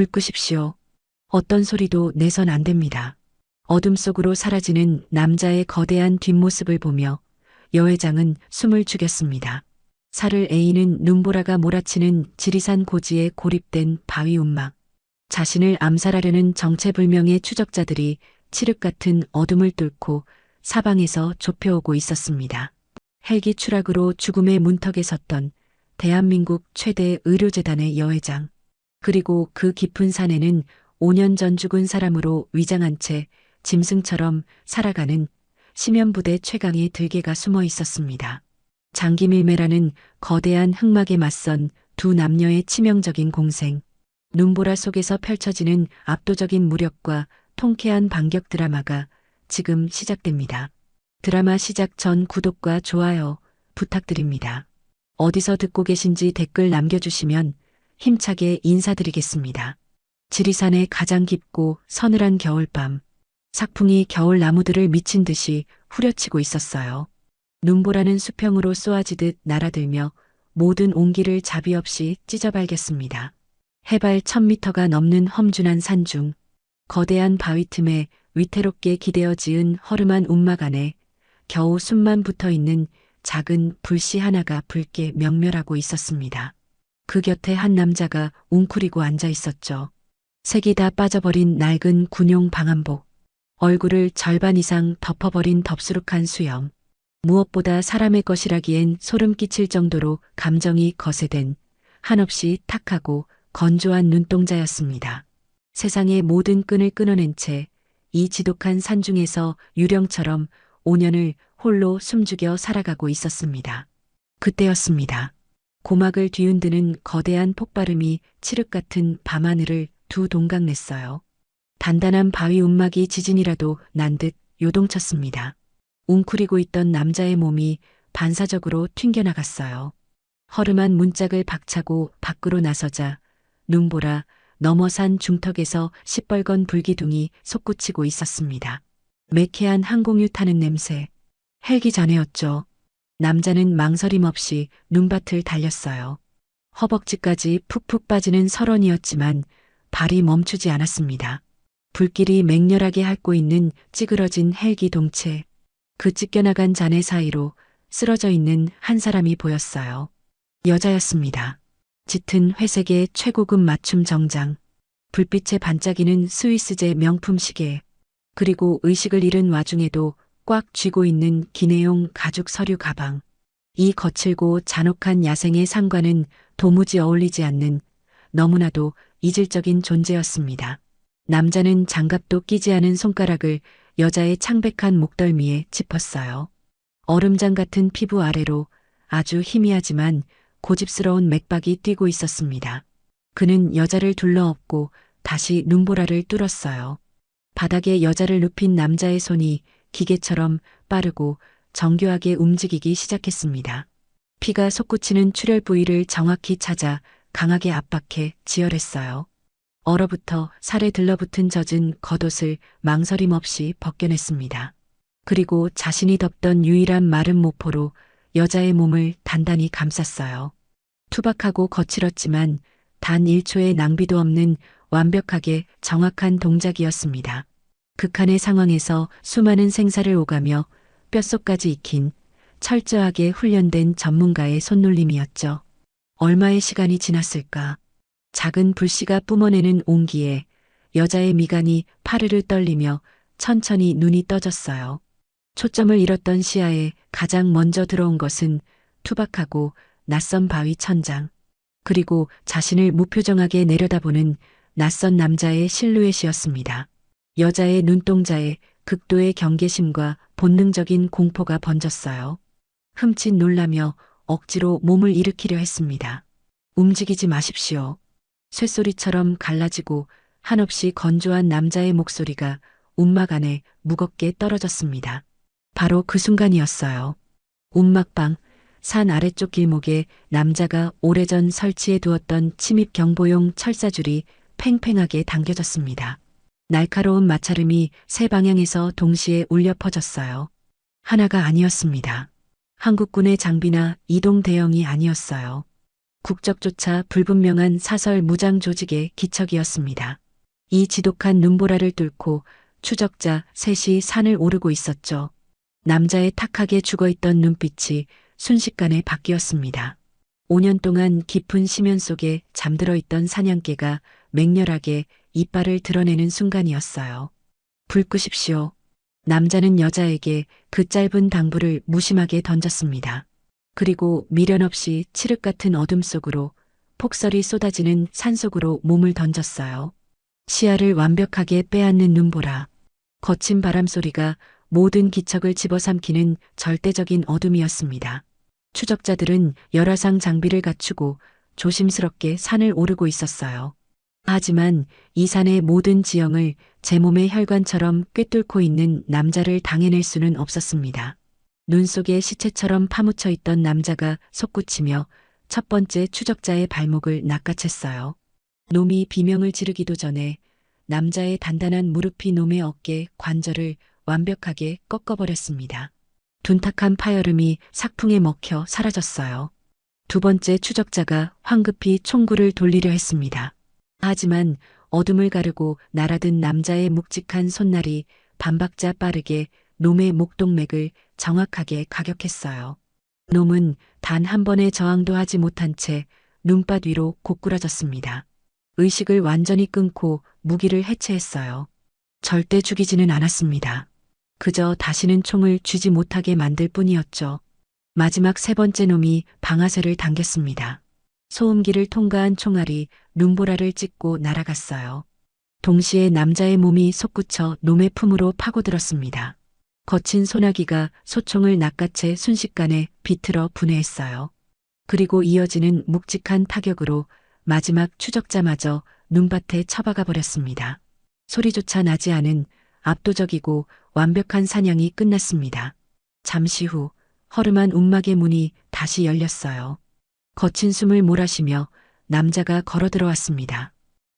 불 끄십시오. 어떤 소리도 내선 안 됩니다. 어둠 속으로 사라지는 남자의 거대한 뒷모습을 보며 여회장은 숨을 죽였습니다. 살을 에이는 눈보라가 몰아치는 지리산 고지에 고립된 바위 움막. 자신을 암살하려는 정체불명의 추적자들이 칠흑 같은 어둠을 뚫고 사방에서 좁혀오고 있었습니다. 헬기 추락으로 죽음의 문턱에 섰던 대한민국 최대 의료재단의 여회장. 그리고 그 깊은 산에는 5년 전 죽은 사람으로 위장한 채 짐승처럼 살아가는 심연부대 최강의 들개가 숨어 있었습니다. 장기밀매라는 거대한 흑막에 맞선 두 남녀의 치명적인 공생. 눈보라 속에서 펼쳐지는 압도적인 무력과 통쾌한 반격 드라마가 지금 시작됩니다. 드라마 시작 전 구독과 좋아요 부탁드립니다. 어디서 듣고 계신지 댓글 남겨주시면 힘차게 인사드리겠습니다. 지리산의 가장 깊고 서늘한 겨울밤. sak풍이 겨울 나무들을 미친 듯이 후려치고 있었어요. 눈보라는 수평으로 쏘아지듯 날아들며 모든 온기를 자비 없이 찢어발겼습니다. 해발 1000m가 넘는 험준한 산중, 거대한 바위 틈에 위태롭게 기대어 지은 허름한 움막 안에 겨우 숨만 붙어 있는 작은 불씨 하나가 붉게 명멸하고 있었습니다. 그 곁에 한 남자가 웅크리고 앉아 있었죠. 색이 다 빠져버린 낡은 군용 방한복, 얼굴을 절반 이상 덮어버린 덥수룩한 수염, 무엇보다 사람의 것이라기엔 소름 끼칠 정도로 감정이 거세된 한없이 탁하고 건조한 눈동자였습니다. 세상의 모든 끈을 끊어낸 채 이 지독한 산중에서 유령처럼 5년을 홀로 숨죽여 살아가고 있었습니다. 그때였습니다. 고막을 뒤흔드는 거대한 폭발음이 칠흑 같은 밤하늘을 두 동강 냈어요. 단단한 바위 움막이 지진이라도 난 듯 요동쳤습니다. 웅크리고 있던 남자의 몸이 반사적으로 튕겨나갔어요. 허름한 문짝을 박차고 밖으로 나서자 눈보라 너머산 중턱에서 시뻘건 불기둥이 솟구치고 있었습니다. 매캐한 항공유 타는 냄새. 헬기 전에였죠. 남자는 망설임 없이 눈밭을 달렸어요. 허벅지까지 푹푹 빠지는 설원이었지만 발이 멈추지 않았습니다. 불길이 맹렬하게 핥고 있는 찌그러진 헬기 동체. 그 찢겨나간 잔해 사이로 쓰러져 있는 한 사람이 보였어요. 여자였습니다. 짙은 회색의 최고급 맞춤 정장, 불빛에 반짝이는 스위스제 명품 시계, 그리고 의식을 잃은 와중에도 꽉 쥐고 있는 기내용 가죽 서류 가방. 이 거칠고 잔혹한 야생의 상과는 도무지 어울리지 않는 너무나도 이질적인 존재였습니다. 남자는 장갑도 끼지 않은 손가락을 여자의 창백한 목덜미에 짚었어요. 얼음장 같은 피부 아래로 아주 희미하지만 고집스러운 맥박이 뛰고 있었습니다. 그는 여자를 둘러엎고 다시 눈보라를 뚫었어요. 바닥에 여자를 눕힌 남자의 손이 기계처럼 빠르고 정교하게 움직이기 시작했습니다. 피가 솟구치는 출혈 부위를 정확히 찾아 강하게 압박해 지혈했어요. 얼어붙어 살에 들러붙은 젖은 겉옷을 망설임 없이 벗겨냈습니다. 그리고 자신이 덮던 유일한 마른 모포로 여자의 몸을 단단히 감쌌어요. 투박하고 거칠었지만 단 1초의 낭비도 없는 완벽하게 정확한 동작이었습니다. 극한의 상황에서 수많은 생사를 오가며 뼛속까지 익힌 철저하게 훈련된 전문가의 손놀림이었죠. 얼마의 시간이 지났을까? 작은 불씨가 뿜어내는 온기에 여자의 미간이 파르르 떨리며 천천히 눈이 떠졌어요. 초점을 잃었던 시야에 가장 먼저 들어온 것은 투박하고 낯선 바위 천장, 그리고 자신을 무표정하게 내려다보는 낯선 남자의 실루엣이었습니다. 여자의 눈동자에 극도의 경계심과 본능적인 공포가 번졌어요. 흠칫 놀라며 억지로 몸을 일으키려 했습니다. 움직이지 마십시오. 쇳소리처럼 갈라지고 한없이 건조한 남자의 목소리가 움막 안에 무겁게 떨어졌습니다. 바로 그 순간이었어요. 움막방, 산 아래쪽 길목에 남자가 오래전 설치해 두었던 침입 경보용 철사줄이 팽팽하게 당겨졌습니다. 날카로운 마찰음이 세 방향에서 동시에 울려 퍼졌어요. 하나가 아니었습니다. 한국군의 장비나 이동 대형이 아니었어요. 국적조차 불분명한 사설 무장 조직의 기척이었습니다. 이 지독한 눈보라를 뚫고 추적자 셋이 산을 오르고 있었죠. 남자의 탁하게 죽어있던 눈빛이 순식간에 바뀌었습니다. 5년 동안 깊은 심연 속에 잠들어 있던 사냥개가 맹렬하게 이빨을 드러내는 순간이었어요. 불 끄십시오. 남자는 여자에게 그 짧은 당부를 무심하게 던졌습니다. 그리고 미련 없이 칠흑 같은 어둠 속으로 폭설이 쏟아지는 산속으로 몸을 던졌어요. 시야를 완벽하게 빼앗는 눈보라. 거친 바람 소리가 모든 기척을 집어삼키는 절대적인 어둠이었습니다. 추적자들은 열화상 장비를 갖추고 조심스럽게 산을 오르고 있었어요. 하지만 이 산의 모든 지형을 제 몸의 혈관처럼 꿰뚫고 있는 남자를 당해낼 수는 없었습니다. 눈 속에 시체처럼 파묻혀 있던 남자가 솟구치며 첫 번째 추적자의 발목을 낚아챘어요. 놈이 비명을 지르기도 전에 남자의 단단한 무릎이 놈의 어깨 관절을 완벽하게 꺾어버렸습니다. 둔탁한 파열음이 삭풍에 먹혀 사라졌어요. 두 번째 추적자가 황급히 총구를 돌리려 했습니다. 하지만 어둠을 가르고 날아든 남자의 묵직한 손날이 반박자 빠르게 놈의 목동맥을 정확하게 가격했어요. 놈은 단 한 번의 저항도 하지 못한 채 눈밭 위로 고꾸라졌습니다. 의식을 완전히 끊고 무기를 해체했어요. 절대 죽이지는 않았습니다. 그저 다시는 총을 쥐지 못하게 만들 뿐이었죠. 마지막 세 번째 놈이 방아쇠를 당겼습니다. 소음기를 통과한 총알이 눈보라를 찍고 날아갔어요. 동시에 남자의 몸이 솟구쳐 놈의 품으로 파고들었습니다. 거친 소나기가 소총을 낚아채 순식간에 비틀어 분해했어요. 그리고 이어지는 묵직한 타격으로 마지막 추적자마저 눈밭에 처박아 버렸습니다. 소리조차 나지 않은 압도적이고 완벽한 사냥이 끝났습니다. 잠시 후 허름한 움막의 문이 다시 열렸어요. 거친 숨을 몰아쉬며 남자가 걸어 들어왔습니다.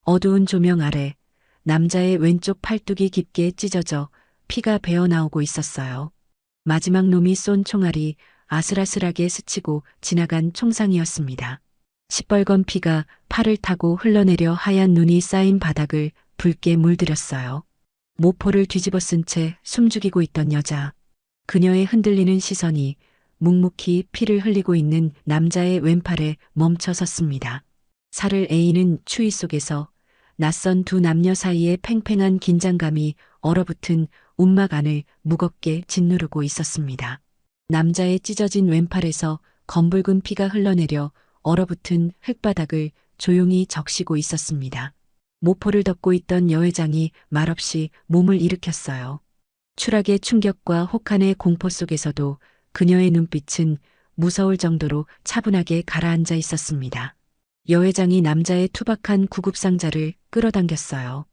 어두운 조명 아래 남자의 왼쪽 팔뚝이 깊게 찢어져 피가 배어나오고 있었어요. 마지막 놈이 쏜 총알이 아슬아슬하게 스치고 지나간 총상이었습니다. 시뻘건 피가 팔을 타고 흘러내려 하얀 눈이 쌓인 바닥을 붉게 물들였어요. 모포를 뒤집어 쓴 채 숨죽이고 있던 여자. 그녀의 흔들리는 시선이 묵묵히 피를 흘리고 있는 남자의 왼팔에 멈춰 섰습니다. 살을 에이는 추위 속에서 낯선 두 남녀 사이의 팽팽한 긴장감이 얼어붙은 움막 안을 무겁게 짓누르고 있었습니다. 남자의 찢어진 왼팔에서 검붉은 피가 흘러내려 얼어붙은 흙바닥을 조용히 적시고 있었습니다. 모포를 덮고 있던 여회장이 말없이 몸을 일으켰어요. 추락의 충격과 혹한의 공포 속에서도 그녀의 눈빛은 무서울 정도로 차분하게 가라앉아 있었습니다. 여회장이 남자의 투박한 구급상자를 끌어당겼어요.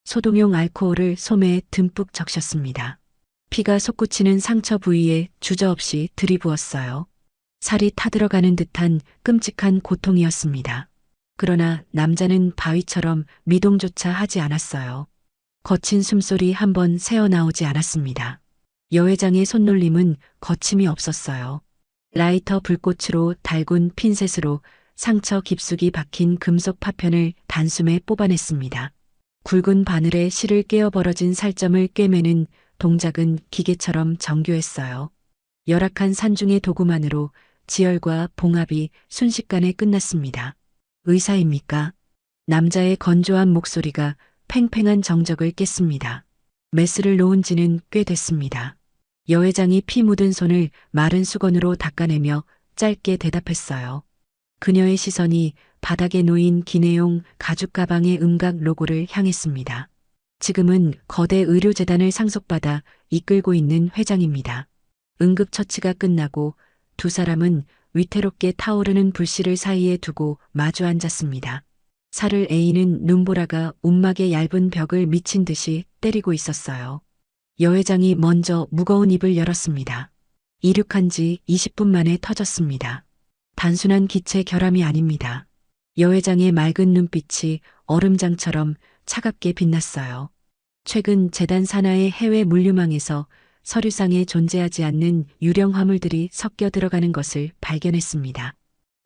소독용 알코올을 솜에 듬뿍 적셨습니다. 피가 솟구치는 상처 부위에 주저없이 들이부었어요. 살이 타들어가는 듯한 끔찍한 고통이었습니다. 그러나 남자는 바위처럼 미동조차 하지 않았어요. 거친 숨소리 한 번 새어나오지 않았습니다. 여회장의 손놀림은 거침이 없었어요. 라이터 불꽃으로 달군 핀셋으로 상처 깊숙이 박힌 금속 파편을 단숨에 뽑아냈습니다. 굵은 바늘에 실을 깨어 벌어진 살점을 꿰매는 동작은 기계처럼 정교했어요. 열악한 산중의 도구만으로 지혈과 봉합이 순식간에 끝났습니다. 의사입니까? 남자의 건조한 목소리가 팽팽한 정적을 깼습니다. 메스를 놓은 지는 꽤 됐습니다. 여회장이 피 묻은 손을 마른 수건으로 닦아내며 짧게 대답했어요. 그녀의 시선이 바닥에 놓인 기내용 가죽 가방의 음각 로고를 향했습니다. 지금은 거대 의료재단을 상속받아 이끌고 있는 회장입니다. 응급처치가 끝나고 두 사람은 위태롭게 타오르는 불씨를 사이에 두고 마주 앉았습니다. 살을 에이는 눈보라가 움막의 얇은 벽을 미친 듯이 때리고 있었어요. 여회장이 먼저 무거운 입을 열었습니다. 이륙한 지 20분 만에 터졌습니다. 단순한 기체 결함이 아닙니다. 여회장의 맑은 눈빛이 얼음장처럼 차갑게 빛났어요. 최근 재단 산하의 해외 물류망에서 서류상에 존재하지 않는 유령 화물들이 섞여 들어가는 것을 발견했습니다.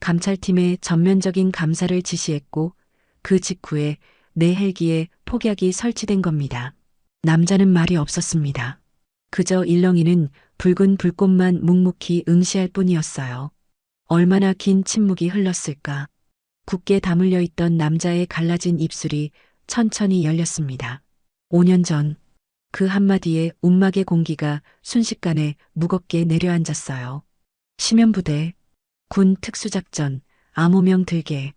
감찰팀에 전면적인 감사를 지시했고 그 직후에 내 헬기에 폭약이 설치된 겁니다. 남자는 말이 없었습니다. 그저 일렁이는 붉은 불꽃만 묵묵히 응시할 뿐이었어요. 얼마나 긴 침묵이 흘렀을까. 굳게 다물려 있던 남자의 갈라진 입술이 천천히 열렸습니다. 5년 전, 그 한마디에 움막의 공기가 순식간에 무겁게 내려앉았어요. 심연부대, 군 특수작전, 암호명 들개,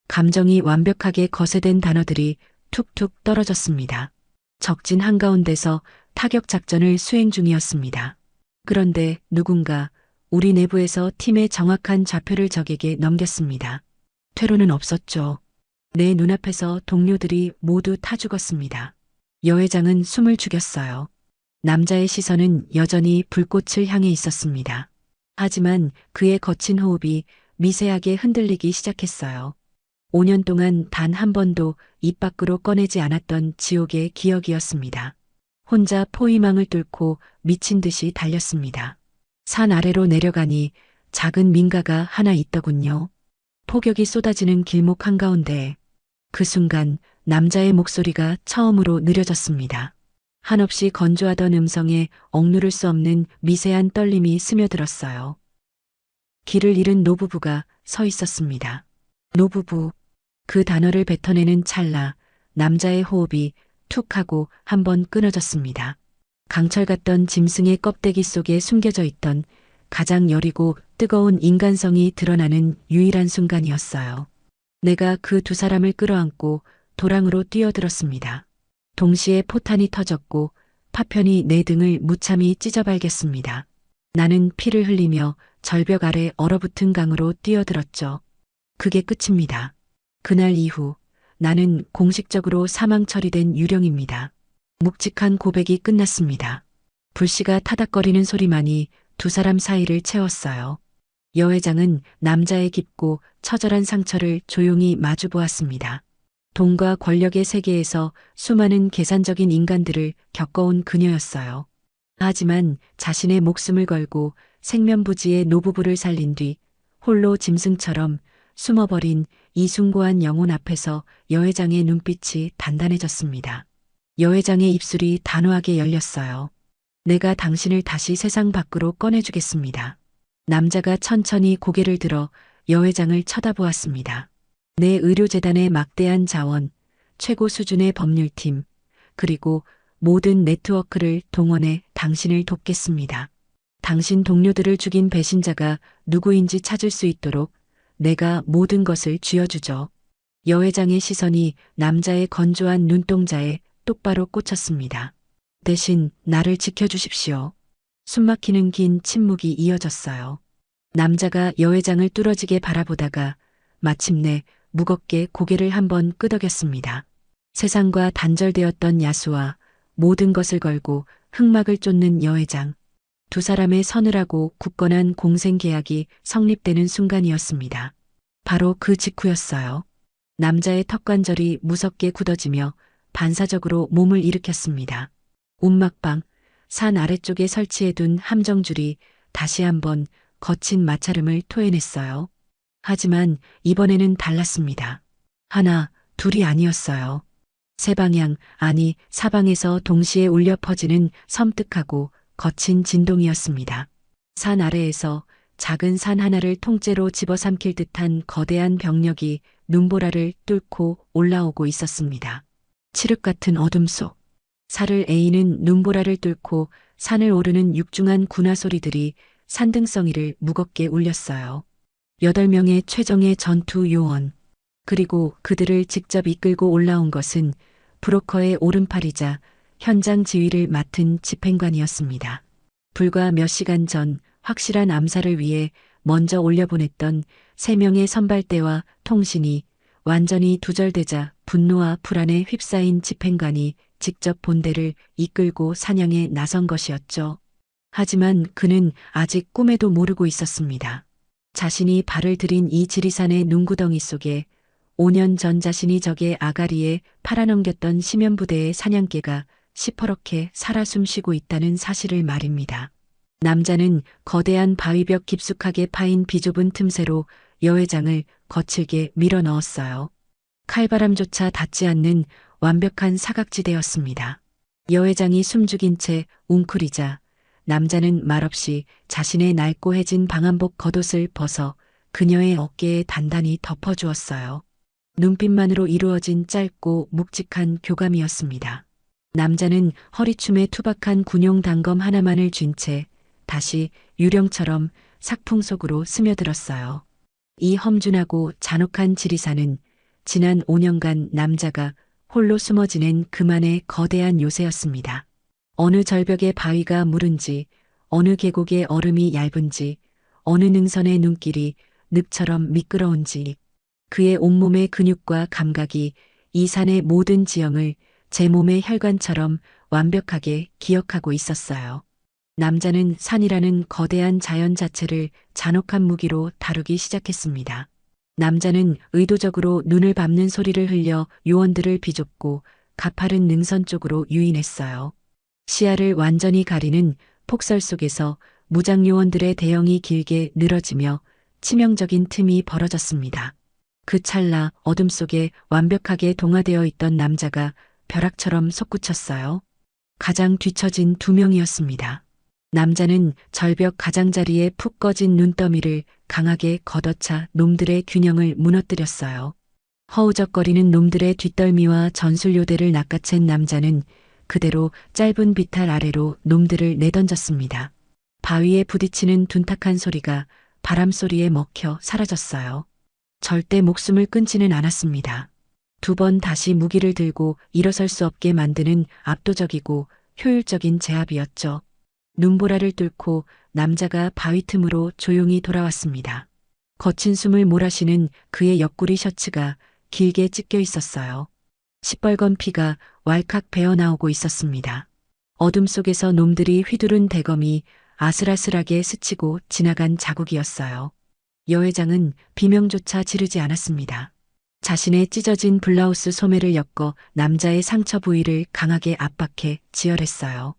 감정이 완벽하게 거세된 단어들이 툭툭 떨어졌습니다. 적진 한가운데서 타격 작전을 수행 중이었습니다. 그런데 누군가 우리 내부에서 팀의 정확한 좌표를 적에게 넘겼습니다. 퇴로는 없었죠. 내 눈앞에서 동료들이 모두 타 죽었습니다. 여회장은 숨을 죽였어요. 남자의 시선은 여전히 불꽃을 향해 있었습니다. 하지만 그의 거친 호흡이 미세하게 흔들리기 시작했어요. 5년 동안 단 한 번도 입 밖으로 꺼내지 않았던 지옥의 기억이었습니다. 혼자 포위망을 뚫고 미친 듯이 달렸습니다. 산 아래로 내려가니 작은 민가가 하나 있더군요. 폭격이 쏟아지는 길목 한가운데 그 순간 남자의 목소리가 처음으로 느려졌습니다. 한없이 건조하던 음성에 억누를 수 없는 미세한 떨림이 스며들었어요. 길을 잃은 노부부가 서 있었습니다. 노부부. 그 단어를 뱉어내는 찰나 남자의 호흡이 툭 하고 한번 끊어졌습니다. 강철 같던 짐승의 껍데기 속에 숨겨져 있던 가장 여리고 뜨거운 인간성이 드러나는 유일한 순간이었어요. 내가 그 두 사람을 끌어안고 도랑으로 뛰어들었습니다. 동시에 포탄이 터졌고 파편이 내 등을 무참히 찢어발겼습니다. 나는 피를 흘리며 절벽 아래 얼어붙은 강으로 뛰어들었죠. 그게 끝입니다. 그날 이후 나는 공식적으로 사망 처리된 유령입니다. 묵직한 고백이 끝났습니다. 불씨가 타닥거리는 소리만이 두 사람 사이를 채웠어요. 여회장은 남자의 깊고 처절한 상처를 조용히 마주 보았습니다. 돈과 권력의 세계에서 수많은 계산적인 인간들을 겪어온 그녀였어요. 하지만 자신의 목숨을 걸고 생면부지의 노부부를 살린 뒤 홀로 짐승처럼 숨어버린 이 숭고한 영혼 앞에서 여회장의 눈빛이 단단해졌습니다. 여회장의 입술이 단호하게 열렸어요. 내가 당신을 다시 세상 밖으로 꺼내주겠습니다. 남자가 천천히 고개를 들어 여회장을 쳐다보았습니다. 내 의료재단의 막대한 자원, 최고 수준의 법률팀, 그리고 모든 네트워크를 동원해 당신을 돕겠습니다. 당신 동료들을 죽인 배신자가 누구인지 찾을 수 있도록 내가 모든 것을 쥐어주죠. 여회장의 시선이 남자의 건조한 눈동자에 똑바로 꽂혔습니다. 대신 나를 지켜주십시오. 숨막히는 긴 침묵이 이어졌어요. 남자가 여회장을 뚫어지게 바라보다가 마침내 무겁게 고개를 한번 끄덕였습니다. 세상과 단절되었던 야수와 모든 것을 걸고 흑막을 쫓는 여회장. 두 사람의 서늘하고 굳건한 공생 계약이 성립되는 순간이었습니다. 바로 그 직후였어요. 남자의 턱관절이 무섭게 굳어지며 반사적으로 몸을 일으켰습니다. 움막방, 산 아래쪽에 설치해둔 함정줄이 다시 한번 거친 마찰음을 토해냈어요. 하지만 이번에는 달랐습니다. 하나, 둘이 아니었어요. 세 방향, 아니 사방에서 동시에 울려 퍼지는 섬뜩하고 거친 진동이었습니다. 산 아래에서 작은 산 하나를 통째로 집어삼킬 듯한 거대한 병력이 눈보라를 뚫고 올라오고 있었습니다. 칠흑 같은 어둠 속 살을 에이는 눈보라를 뚫고 산을 오르는 육중한 군화 소리들이 산등성이를 무겁게 울렸어요. 8명의 최정예 전투 요원, 그리고 그들을 직접 이끌고 올라온 것은 브로커의 오른팔이자 현장 지휘를 맡은 집행관이었습니다. 불과 몇 시간 전 확실한 암살을 위해 먼저 올려보냈던 3명의 선발대와 통신이 완전히 두절되자 분노와 불안에 휩싸인 집행관이 직접 본대를 이끌고 사냥에 나선 것이었죠. 하지만 그는 아직 꿈에도 모르고 있었습니다. 자신이 발을 들인 이 지리산의 눈구덩이 속에 5년 전 자신이 적의 아가리에 팔아넘겼던 심연부대의 사냥개가 시퍼렇게 살아 숨쉬고 있다는 사실을 말입니다. 남자는 거대한 바위벽 깊숙하게 파인 비좁은 틈새로 여회장을 거칠게 밀어 넣었어요. 칼바람조차 닿지 않는 완벽한 사각지대였습니다. 여회장이 숨죽인 채 웅크리자 남자는 말없이 자신의 낡고해진 방한복 겉옷을 벗어 그녀의 어깨에 단단히 덮어주었어요. 눈빛만으로 이루어진 짧고 묵직한 교감이었습니다. 남자는 허리춤에 투박한 군용 단검 하나만을 쥔 채 다시 유령처럼 삭풍 속으로 스며들었어요. 이 험준하고 잔혹한 지리산은 지난 5년간 남자가 홀로 숨어 지낸 그만의 거대한 요새였습니다. 어느 절벽의 바위가 무른지, 어느 계곡의 얼음이 얇은지, 어느 능선의 눈길이 늪처럼 미끄러운지, 그의 온몸의 근육과 감각이 이 산의 모든 지형을 제 몸의 혈관처럼 완벽하게 기억하고 있었어요. 남자는 산이라는 거대한 자연 자체를 잔혹한 무기로 다루기 시작했습니다. 남자는 의도적으로 눈을 밟는 소리를 흘려 요원들을 비좁고 가파른 능선 쪽으로 유인했어요. 시야를 완전히 가리는 폭설 속에서 무장 요원들의 대형이 길게 늘어지며 치명적인 틈이 벌어졌습니다. 그 찰나 어둠 속에 완벽하게 동화되어 있던 남자가 벼락처럼 솟구쳤어요. 가장 뒤처진 두 명이었습니다. 남자는 절벽 가장자리에 푹 꺼진 눈더미를 강하게 걷어차 놈들의 균형을 무너뜨렸어요. 허우적거리는 놈들의 뒷덜미와 전술요대를 낚아챈 남자는 그대로 짧은 비탈 아래로 놈들을 내던졌습니다. 바위에 부딪히는 둔탁한 소리가 바람 소리에 먹혀 사라졌어요. 절대 목숨을 끊지는 않았습니다. 두 번 다시 무기를 들고 일어설 수 없게 만드는 압도적이고 효율적인 제압이었죠. 눈보라를 뚫고 남자가 바위 틈으로 조용히 돌아왔습니다. 거친 숨을 몰아쉬는 그의 옆구리 셔츠가 길게 찢겨 있었어요. 시뻘건 피가 왈칵 배어나오고 있었습니다. 어둠 속에서 놈들이 휘두른 대검이 아슬아슬하게 스치고 지나간 자국이었어요. 여회장은 비명조차 지르지 않았습니다. 자신의 찢어진 블라우스 소매를 엮어 남자의 상처 부위를 강하게 압박해 지혈했어요.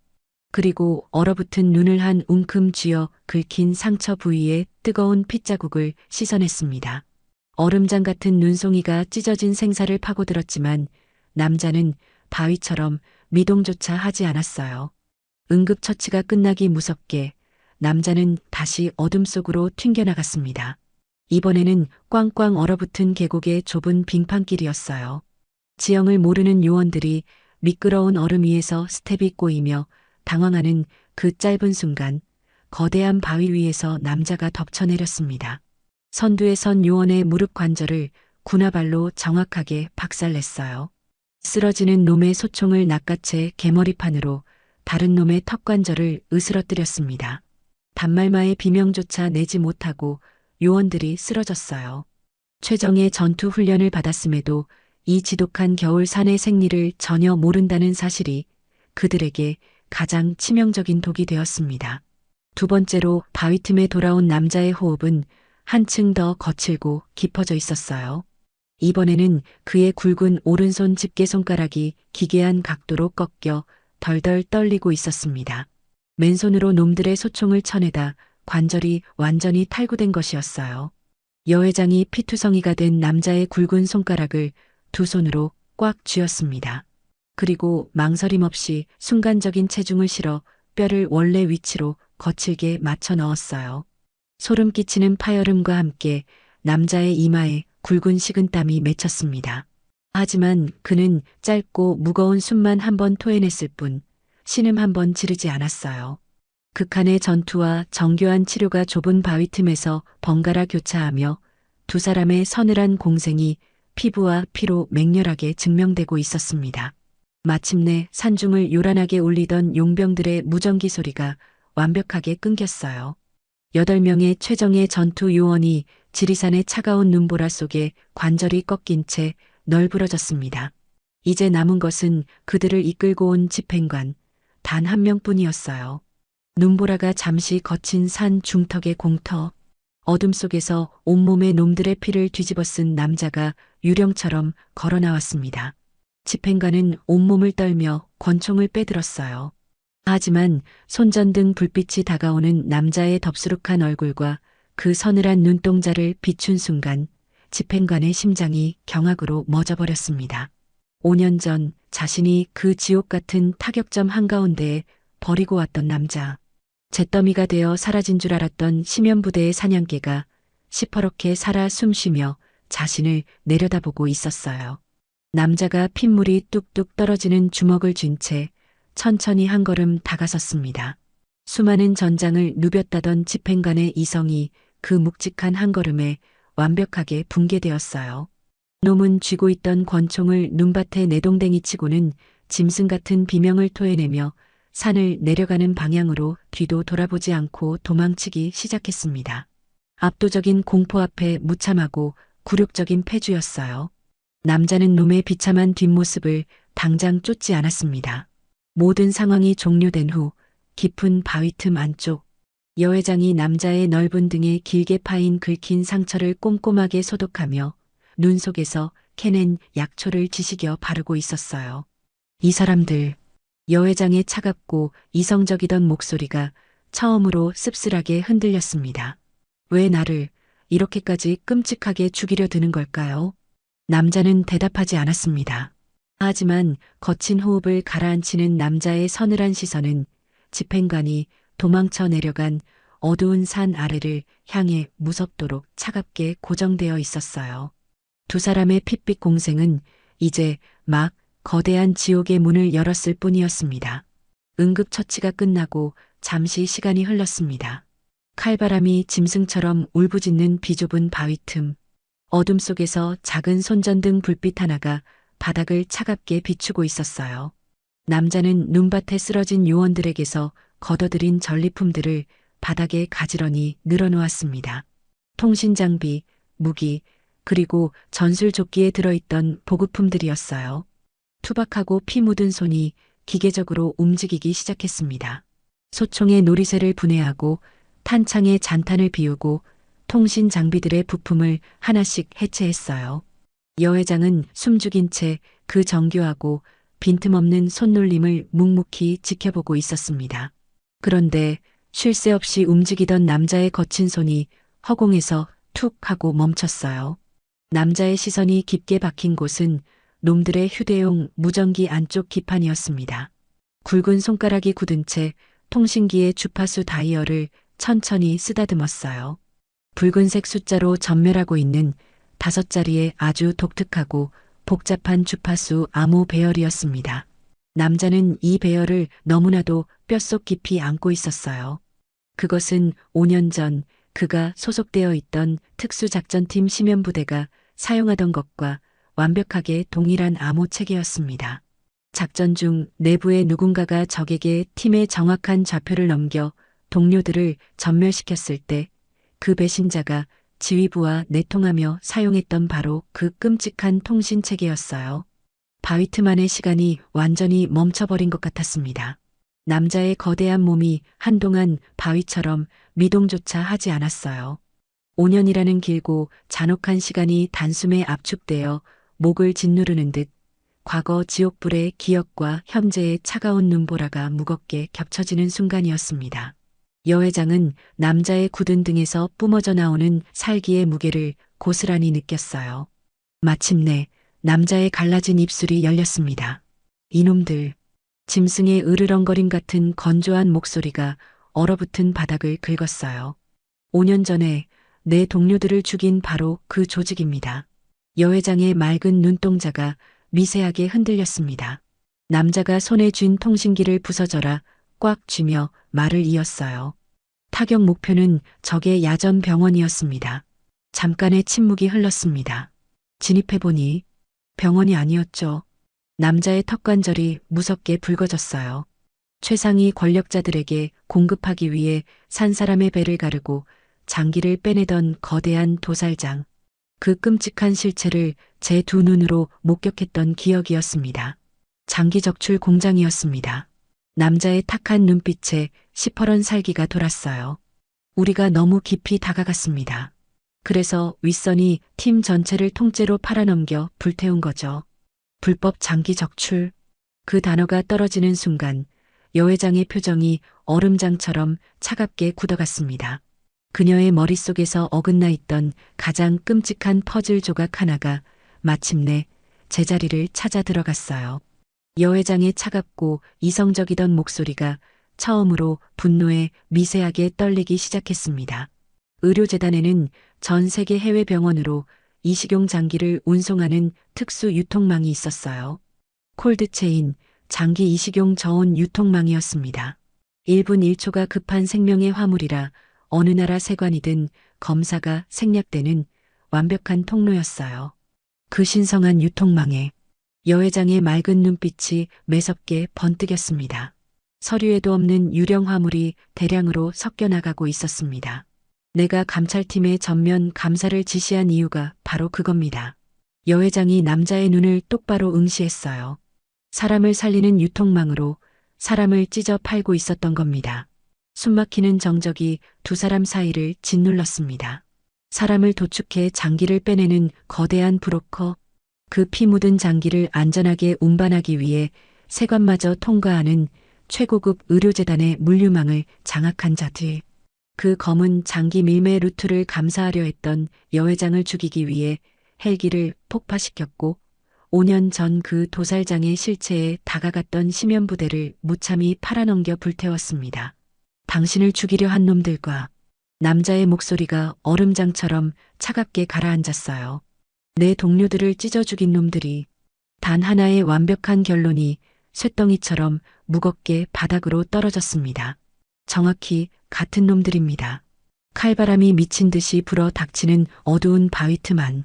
그리고 얼어붙은 눈을 한 웅큼 쥐어 긁힌 상처 부위에 뜨거운 핏자국을 씻어냈습니다. 얼음장 같은 눈송이가 찢어진 생사를 파고들었지만 남자는 바위처럼 미동조차 하지 않았어요. 응급처치가 끝나기 무섭게 남자는 다시 어둠 속으로 튕겨나갔습니다. 이번에는 꽝꽝 얼어붙은 계곡의 좁은 빙판길이었어요. 지형을 모르는 요원들이 미끄러운 얼음 위에서 스텝이 꼬이며 당황하는 그 짧은 순간 거대한 바위 위에서 남자가 덮쳐내렸습니다. 선두에 선 요원의 무릎 관절을 군화발로 정확하게 박살냈어요. 쓰러지는 놈의 소총을 낚아채 개머리판으로 다른 놈의 턱관절을 으스러뜨렸습니다. 반말마의 비명조차 내지 못하고 요원들이 쓰러졌어요. 최정의 전투 훈련을 받았음에도 이 지독한 겨울 산의 생리를 전혀 모른다는 사실이 그들에게 가장 치명적인 독이 되었습니다. 두 번째로 바위 틈에 돌아온 남자의 호흡은 한층 더 거칠고 깊어져 있었어요. 이번에는 그의 굵은 오른손 집게손가락이 기괴한 각도로 꺾여 덜덜 떨리고 있었습니다. 맨손으로 놈들의 소총을 쳐내다 관절이 완전히 탈구된 것이었어요. 여회장이 피투성이가 된 남자의 굵은 손가락을 두 손으로 꽉 쥐었습니다. 그리고 망설임 없이 순간적인 체중을 실어 뼈를 원래 위치로 거칠게 맞춰 넣었어요. 소름 끼치는 파열음과 함께 남자의 이마에 굵은 식은땀이 맺혔습니다. 하지만 그는 짧고 무거운 숨만 한 번 토해냈을 뿐 신음 한 번 지르지 않았어요. 극한의 전투와 정교한 치료가 좁은 바위 틈에서 번갈아 교차하며 두 사람의 서늘한 공생이 피부와 피로 맹렬하게 증명되고 있었습니다. 마침내 산중을 요란하게 울리던 용병들의 무전기 소리가 완벽하게 끊겼어요. 8명의 최정예 전투 요원이 지리산의 차가운 눈보라 속에 관절이 꺾인 채 널브러졌습니다. 이제 남은 것은 그들을 이끌고 온 집행관 단 한 명뿐이었어요. 눈보라가 잠시 거친 산 중턱의 공터, 어둠 속에서 온몸에 놈들의 피를 뒤집어 쓴 남자가 유령처럼 걸어 나왔습니다. 집행관은 온몸을 떨며 권총을 빼들었어요. 하지만 손전등 불빛이 다가오는 남자의 덥수룩한 얼굴과 그 서늘한 눈동자를 비춘 순간 집행관의 심장이 경악으로 멎어버렸습니다. 5년 전 자신이 그 지옥 같은 타격점 한가운데에 버리고 왔던 남자. 잿더미가 되어 사라진 줄 알았던 심연부대의 사냥개가 시퍼렇게 살아 숨쉬며 자신을 내려다보고 있었어요. 남자가 핏물이 뚝뚝 떨어지는 주먹을 쥔 채 천천히 한 걸음 다가섰습니다. 수많은 전장을 누볐다던 집행관의 이성이 그 묵직한 한 걸음에 완벽하게 붕괴되었어요. 놈은 쥐고 있던 권총을 눈밭에 내동댕이 치고는 짐승 같은 비명을 토해내며 산을 내려가는 방향으로 뒤도 돌아보지 않고 도망치기 시작했습니다. 압도적인 공포 앞에 무참하고 굴욕적인 패주였어요. 남자는 놈의 비참한 뒷모습을 당장 쫓지 않았습니다. 모든 상황이 종료된 후 깊은 바위 틈 안쪽 여회장이 남자의 넓은 등에 길게 파인 긁힌 상처를 꼼꼼하게 소독하며 눈 속에서 캐낸 약초를 지식여 바르고 있었어요. 이 사람들, 여회장의 차갑고 이성적이던 목소리가 처음으로 씁쓸하게 흔들렸습니다. 왜 나를 이렇게까지 끔찍하게 죽이려 드는 걸까요? 남자는 대답하지 않았습니다. 하지만 거친 호흡을 가라앉히는 남자의 서늘한 시선은 집행관이 도망쳐 내려간 어두운 산 아래를 향해 무섭도록 차갑게 고정되어 있었어요. 두 사람의 핏빛 공생은 이제 막 거대한 지옥의 문을 열었을 뿐이었습니다. 응급처치가 끝나고 잠시 시간이 흘렀습니다. 칼바람이 짐승처럼 울부짖는 비좁은 바위 틈, 어둠 속에서 작은 손전등 불빛 하나가 바닥을 차갑게 비추고 있었어요. 남자는 눈밭에 쓰러진 요원들에게서 걷어들인 전리품들을 바닥에 가지런히 늘어놓았습니다. 통신장비, 무기, 그리고 전술조끼에 들어있던 보급품들이었어요. 투박하고 피 묻은 손이 기계적으로 움직이기 시작했습니다. 소총의 놀이새를 분해하고 탄창의 잔탄을 비우고 통신 장비들의 부품을 하나씩 해체했어요. 여회장은 숨죽인 채 그 정교하고 빈틈없는 손놀림을 묵묵히 지켜보고 있었습니다. 그런데 쉴 새 없이 움직이던 남자의 거친 손이 허공에서 툭 하고 멈췄어요. 남자의 시선이 깊게 박힌 곳은 놈들의 휴대용 무전기 안쪽 기판이었습니다. 굵은 손가락이 굳은 채 통신기의 주파수 다이얼을 천천히 쓰다듬었어요. 붉은색 숫자로 전멸하고 있는 5자리의 아주 독특하고 복잡한 주파수 암호 배열이었습니다. 남자는 이 배열을 너무나도 뼛속 깊이 안고 있었어요. 그것은 5년 전 그가 소속되어 있던 특수작전팀 심연부대가 사용하던 것과 완벽하게 동일한 암호 체계였습니다. 작전 중 내부의 누군가가 적에게 팀의 정확한 좌표를 넘겨 동료들을 전멸시켰을 때 그 배신자가 지휘부와 내통하며 사용했던 바로 그 끔찍한 통신 체계였어요. 바위 틈 안의 시간이 완전히 멈춰버린 것 같았습니다. 남자의 거대한 몸이 한동안 바위처럼 미동조차 하지 않았어요. 5년이라는 길고 잔혹한 시간이 단숨에 압축되어 목을 짓누르는 듯 과거 지옥불의 기억과 현재의 차가운 눈보라가 무겁게 겹쳐지는 순간이었습니다. 여회장은 남자의 굳은 등에서 뿜어져 나오는 살기의 무게를 고스란히 느꼈어요. 마침내 남자의 갈라진 입술이 열렸습니다. 이놈들, 짐승의 으르렁거림 같은 건조한 목소리가 얼어붙은 바닥을 긁었어요. 5년 전에 내 동료들을 죽인 바로 그 조직입니다. 여회장의 맑은 눈동자가 미세하게 흔들렸습니다. 남자가 손에 쥔 통신기를 부서져라 꽉 쥐며 말을 이었어요. 타격 목표는 적의 야전 병원이었습니다. 잠깐의 침묵이 흘렀습니다. 진입해보니 병원이 아니었죠. 남자의 턱관절이 무섭게 붉어졌어요. 최상위 권력자들에게 공급하기 위해 산 사람의 배를 가르고 장기를 빼내던 거대한 도살장. 그 끔찍한 실체를 제 두 눈으로 목격했던 기억이었습니다. 장기 적출 공장이었습니다. 남자의 탁한 눈빛에 시퍼런 살기가 돌았어요. 우리가 너무 깊이 다가갔습니다. 그래서 윗선이 팀 전체를 통째로 팔아넘겨 불태운 거죠. 불법 장기 적출. 그 단어가 떨어지는 순간 여회장의 표정이 얼음장처럼 차갑게 굳어갔습니다. 그녀의 머릿속에서 어긋나 있던 가장 끔찍한 퍼즐 조각 하나가 마침내 제자리를 찾아 들어갔어요. 여회장의 차갑고 이성적이던 목소리가 처음으로 분노에 미세하게 떨리기 시작했습니다. 의료재단에는 전 세계 해외 병원으로 이식용 장기를 운송하는 특수 유통망이 있었어요. 콜드체인, 장기 이식용 저온 유통망이었습니다. 1분 1초가 급한 생명의 화물이라 어느 나라 세관이든 검사가 생략되는 완벽한 통로였어요. 그 신성한 유통망에 여회장의 맑은 눈빛이 매섭게 번뜩였습니다. 서류에도 없는 유령 화물이 대량으로 섞여나가고 있었습니다. 내가 감찰팀에 전면 감사를 지시한 이유가 바로 그겁니다. 여회장이 남자의 눈을 똑바로 응시했어요. 사람을 살리는 유통망으로 사람을 찢어 팔고 있었던 겁니다. 숨막히는 정적이 두 사람 사이를 짓눌렀습니다. 사람을 도축해 장기를 빼내는 거대한 브로커, 그 피 묻은 장기를 안전하게 운반하기 위해 세관마저 통과하는 최고급 의료재단의 물류망을 장악한 자들. 그 검은 장기 밀매 루트를 감사하려 했던 여회장을 죽이기 위해 헬기를 폭파시켰고 5년 전 그 도살장의 실체에 다가갔던 심연부대를 무참히 팔아넘겨 불태웠습니다. 당신을 죽이려 한 놈들과 남자의 목소리가 얼음장처럼 차갑게 가라앉았어요. 내 동료들을 찢어 죽인 놈들이 단 하나의 완벽한 결론이 쇳덩이처럼 무겁게 바닥으로 떨어졌습니다. 정확히 같은 놈들입니다. 칼바람이 미친 듯이 불어 닥치는 어두운 바위 틈안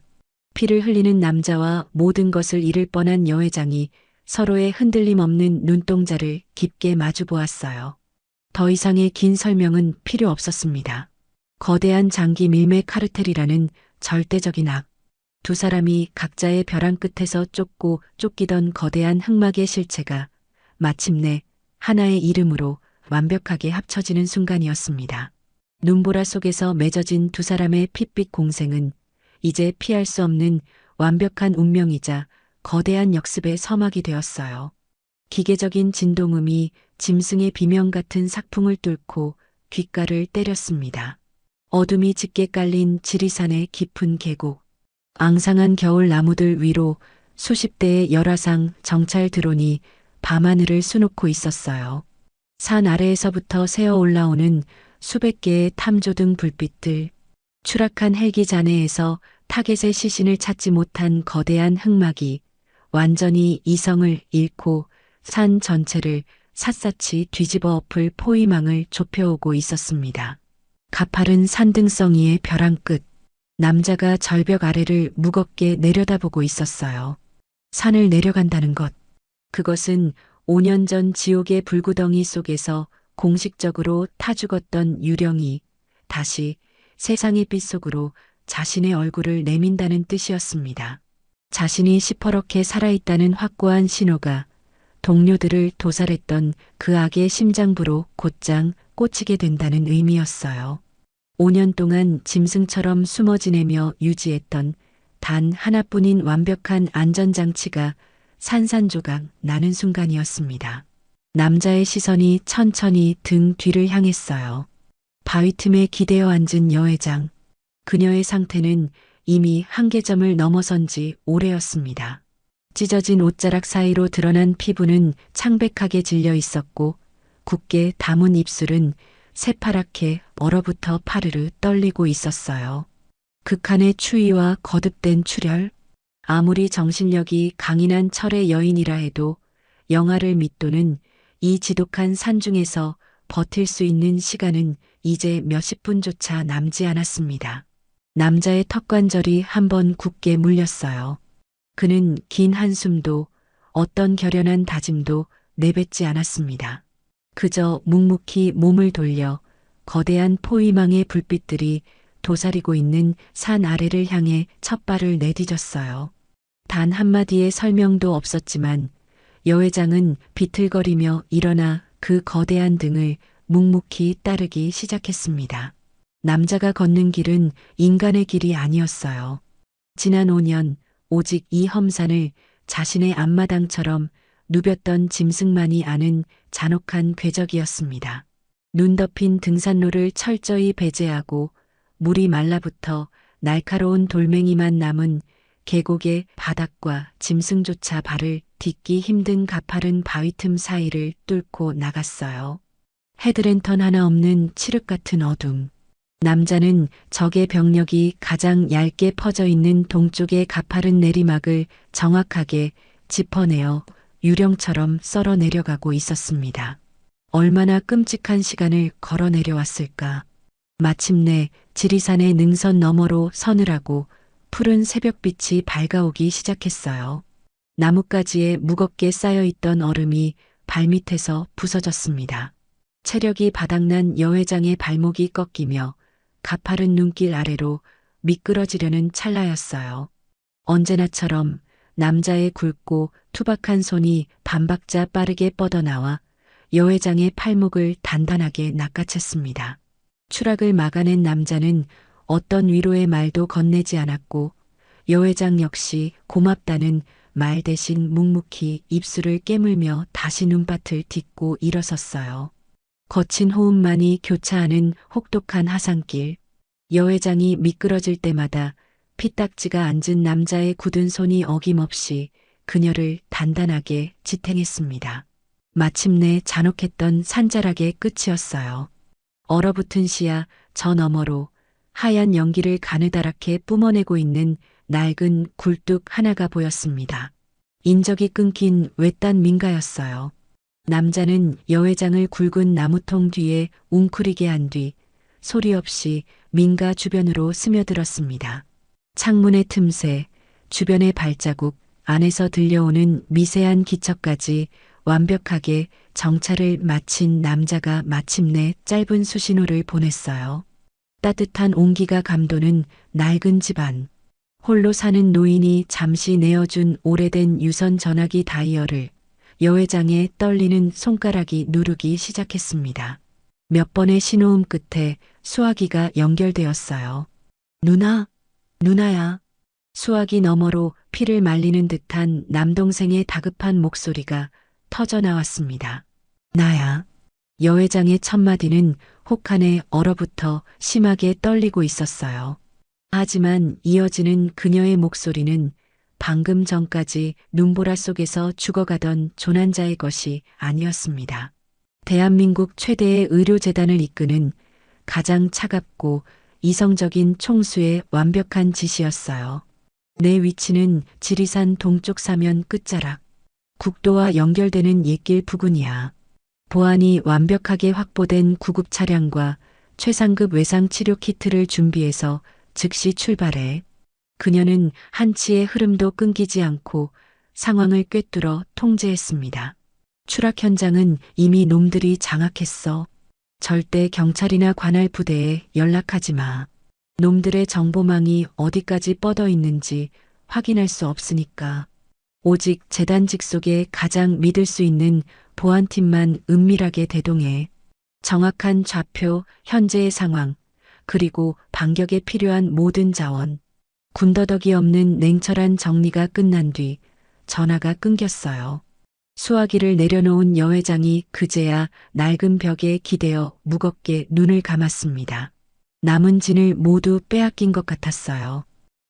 피를 흘리는 남자와 모든 것을 잃을 뻔한 여회장이 서로의 흔들림 없는 눈동자를 깊게 마주 보았어요. 더 이상의 긴 설명은 필요 없었습니다. 거대한 장기 밀매 카르텔이라는 절대적인 악. 두 사람이 각자의 벼랑 끝에서 쫓고 쫓기던 거대한 흑막의 실체가 마침내 하나의 이름으로 완벽하게 합쳐지는 순간이었습니다. 눈보라 속에서 맺어진 두 사람의 핏빛 공생은 이제 피할 수 없는 완벽한 운명이자 거대한 역습의 서막이 되었어요. 기계적인 진동음이 짐승의 비명 같은 sak풍을 뚫고 귓가를 때렸습니다. 어둠이 짙게 깔린 지리산의 깊은 계곡, 앙상한 겨울 나무들 위로 수십 대의 열화상 정찰 드론이 밤하늘을 수놓고 있었어요. 산 아래에서부터 새어 올라오는 수백 개의 탐조등 불빛들, 추락한 헬기 잔해에서 타겟의 시신을 찾지 못한 거대한 흑막이 완전히 이성을 잃고 산 전체를 샅샅이 뒤집어 엎을 포위망을 좁혀오고 있었습니다. 가파른 산등성이의 벼랑 끝, 남자가 절벽 아래를 무겁게 내려다보고 있었어요. 산을 내려간다는 것, 그것은 5년 전 지옥의 불구덩이 속에서 공식적으로 타 죽었던 유령이 다시 세상의 빛 속으로 자신의 얼굴을 내민다는 뜻이었습니다. 자신이 시퍼렇게 살아있다는 확고한 신호가 동료들을 도살했던 그 악의 심장부로 곧장 꽂히게 된다는 의미였어요. 5년 동안 짐승처럼 숨어 지내며 유지했던 단 하나뿐인 완벽한 안전장치가 산산조각 나는 순간이었습니다. 남자의 시선이 천천히 등 뒤를 향했어요. 바위 틈에 기대어 앉은 여회장. 그녀의 상태는 이미 한계점을 넘어선 지 오래였습니다. 찢어진 옷자락 사이로 드러난 피부는 창백하게 질려 있었고 굳게 담은 입술은 새파랗게 얼어붙어 파르르 떨리고 있었어요. 극한의 추위와 거듭된 출혈, 아무리 정신력이 강인한 철의 여인이라 해도 영하를 밑도는 이 지독한 산중에서 버틸 수 있는 시간은 이제 몇십 분조차 남지 않았습니다. 남자의 턱관절이 한번 굳게 물렸어요. 그는 긴 한숨도 어떤 결연한 다짐도 내뱉지 않았습니다. 그저 묵묵히 몸을 돌려 거대한 포위망의 불빛들이 도사리고 있는 산 아래를 향해 첫 발을 내디뎠어요. 단 한마디의 설명도 없었지만 여회장은 비틀거리며 일어나 그 거대한 등을 묵묵히 따르기 시작했습니다. 남자가 걷는 길은 인간의 길이 아니었어요. 지난 5년 오직 이 험산을 자신의 앞마당처럼 누볐던 짐승만이 아는 잔혹한 궤적이었습니다. 눈 덮인 등산로를 철저히 배제하고 물이 말라붙어 날카로운 돌멩이만 남은 계곡의 바닥과 짐승조차 발을 딛기 힘든 가파른 바위 틈 사이를 뚫고 나갔어요. 헤드랜턴 하나 없는 칠흑 같은 어둠. 남자는 적의 병력이 가장 얇게 퍼져 있는 동쪽의 가파른 내리막을 정확하게 짚어내어 유령처럼 썰어 내려가고 있었습니다. 얼마나 끔찍한 시간을 걸어 내려왔을까. 마침내 지리산의 능선 너머로 서늘하고 푸른 새벽빛이 밝아오기 시작했어요. 나뭇가지에 무겁게 쌓여있던 얼음이 발밑에서 부서졌습니다. 체력이 바닥난 여회장의 발목이 꺾이며 가파른 눈길 아래로 미끄러지려는 찰나였어요. 언제나처럼 남자의 굵고 투박한 손이 반박자 빠르게 뻗어나와 여회장의 팔목을 단단하게 낚아챘습니다. 추락을 막아낸 남자는 어떤 위로의 말도 건네지 않았고 여회장 역시 고맙다는 말 대신 묵묵히 입술을 깨물며 다시 눈밭을 딛고 일어섰어요. 거친 호흡만이 교차하는 혹독한 하산길. 여회장이 미끄러질 때마다 피딱지가 앉은 남자의 굳은 손이 어김없이 그녀를 단단하게 지탱했습니다. 마침내 잔혹했던 산자락의 끝이었어요. 얼어붙은 시야 저 너머로 하얀 연기를 가느다랗게 뿜어내고 있는 낡은 굴뚝 하나가 보였습니다. 인적이 끊긴 외딴 민가였어요. 남자는 여회장을 굵은 나무통 뒤에 웅크리게 한 뒤 소리 없이 민가 주변으로 스며들었습니다. 창문의 틈새, 주변의 발자국, 안에서 들려오는 미세한 기척까지 완벽하게 정찰을 마친 남자가 마침내 짧은 수신호를 보냈어요. 따뜻한 온기가 감도는 낡은 집안. 홀로 사는 노인이 잠시 내어준 오래된 유선 전화기 다이얼을 여회장의 떨리는 손가락이 누르기 시작했습니다. 몇 번의 신호음 끝에 수화기가 연결되었어요. 누나, 누나야. 수화기 너머로 피를 말리는 듯한 남동생의 다급한 목소리가 터져 나왔습니다. 나야. 여회장의 첫마디는 혹한에 얼어붙어 심하게 떨리고 있었어요. 하지만 이어지는 그녀의 목소리는 방금 전까지 눈보라 속에서 죽어가던 조난자의 것이 아니었습니다. 대한민국 최대의 의료재단을 이끄는 가장 차갑고 이성적인 총수의 완벽한 지시였어요. 내 위치는 지리산 동쪽 사면 끝자락. 국도와 연결되는 옛길 부근이야. 보안이 완벽하게 확보된 구급 차량과 최상급 외상 치료 키트를 준비해서 즉시 출발해. 그녀는 한치의 흐름도 끊기지 않고 상황을 꿰뚫어 통제했습니다. 추락 현장은 이미 놈들이 장악했어. 절대 경찰이나 관할 부대에 연락하지 마. 놈들의 정보망이 어디까지 뻗어 있는지 확인할 수 없으니까. 오직 재단 직속에 가장 믿을 수 있는 보안팀만 은밀하게 대동해. 정확한 좌표, 현재의 상황, 그리고 반격에 필요한 모든 자원. 군더더기 없는 냉철한 정리가 끝난 뒤 전화가 끊겼어요. 수화기를 내려놓은 여회장이 그제야 낡은 벽에 기대어 무겁게 눈을 감았습니다. 남은 진을 모두 빼앗긴 것 같았어요.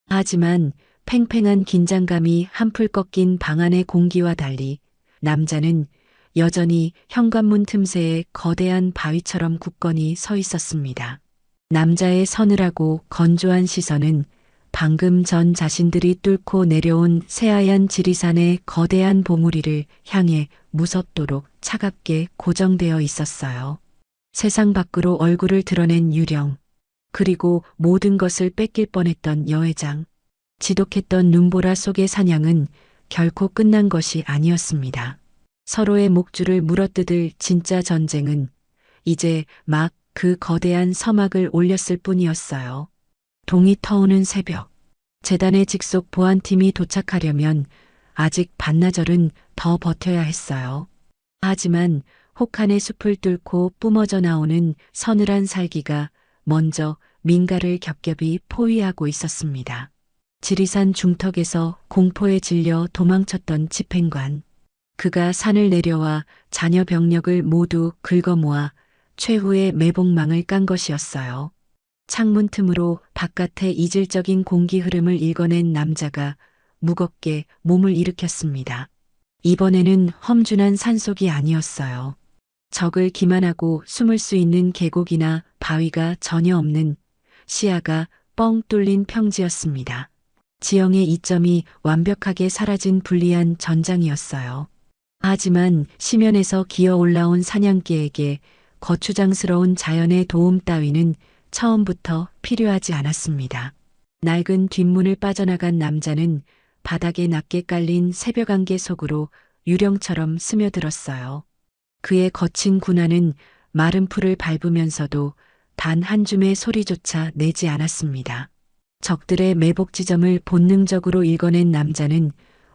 하지만 팽팽한 긴장감이 한풀 꺾인 방 안의 공기와 달리 남자는 여전히 현관문 틈새에 거대한 바위처럼 굳건히 서 있었습니다. 남자의 서늘하고 건조한 시선은 방금 전 자신들이 뚫고 내려온 새하얀 지리산의 거대한 봉우리를 향해 무섭도록 차갑게 고정되어 있었어요. 세상 밖으로 얼굴을 드러낸 유령, 그리고 모든 것을 뺏길 뻔했던 여회장. 지독했던 눈보라 속의 사냥은 결코 끝난 것이 아니었습니다. 서로의 목줄을 물어뜯을 진짜 전쟁은 이제 막 그 거대한 서막을 올렸을 뿐이었어요. 동이 터오는 새벽. 재단의 직속 보안팀이 도착하려면 아직 반나절은 더 버텨야 했어요. 하지만 혹한의 숲을 뚫고 뿜어져 나오는 서늘한 살기가 먼저 민가를 겹겹이 포위하고 있었습니다. 지리산 중턱에서 공포에 질려 도망쳤던 집행관. 그가 산을 내려와 자녀 병력을 모두 긁어모아 최후의 매복망을 깐 것이었어요. 창문 틈으로 바깥의 이질적인 공기 흐름을 읽어낸 남자가 무겁게 몸을 일으켰습니다. 이번에는 험준한 산속이 아니었어요. 적을 기만하고 숨을 수 있는 계곡이나 바위가 전혀 없는 시야가 뻥 뚫린 평지였습니다. 지형의 이점이 완벽하게 사라진 불리한 전장이었어요. 하지만 시면에서 기어 올라온 사냥개에게 거추장스러운 자연의 도움 따위는 처음부터 필요하지 않았습니다. 낡은 뒷문을 빠져나간 남자는 바닥에 낮게 깔린 새벽 안개 속으로 유령처럼 스며들었어요. 그의 거친 군화는 마른 풀을 밟으면서도 단 한 줌의 소리조차 내지 않았습니다. 적들의 매복 지점을 본능적으로 읽어낸 남자는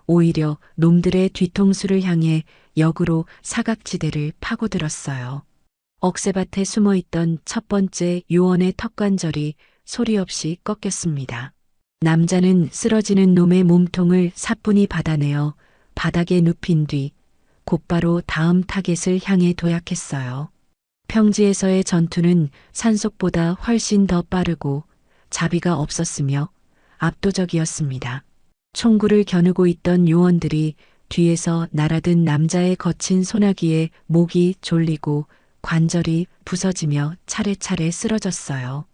오히려 놈들의 뒤통수를 향해 역으로 사각지대를 파고들었어요. 억새밭에 숨어있던 첫 번째 요원의 턱관절이 소리 없이 꺾였습니다. 남자는 쓰러지는 놈의 몸통을 사뿐히 받아내어 바닥에 눕힌 뒤 곧바로 다음 타겟을 향해 도약했어요. 평지에서의 전투는 산속보다 훨씬 더 빠르고 자비가 없었으며 압도적이었습니다. 총구를 겨누고 있던 요원들이 뒤에서 날아든 남자의 거친 소나기에 목이 졸리고 관절이 부서지며 차례차례 쓰러졌어요.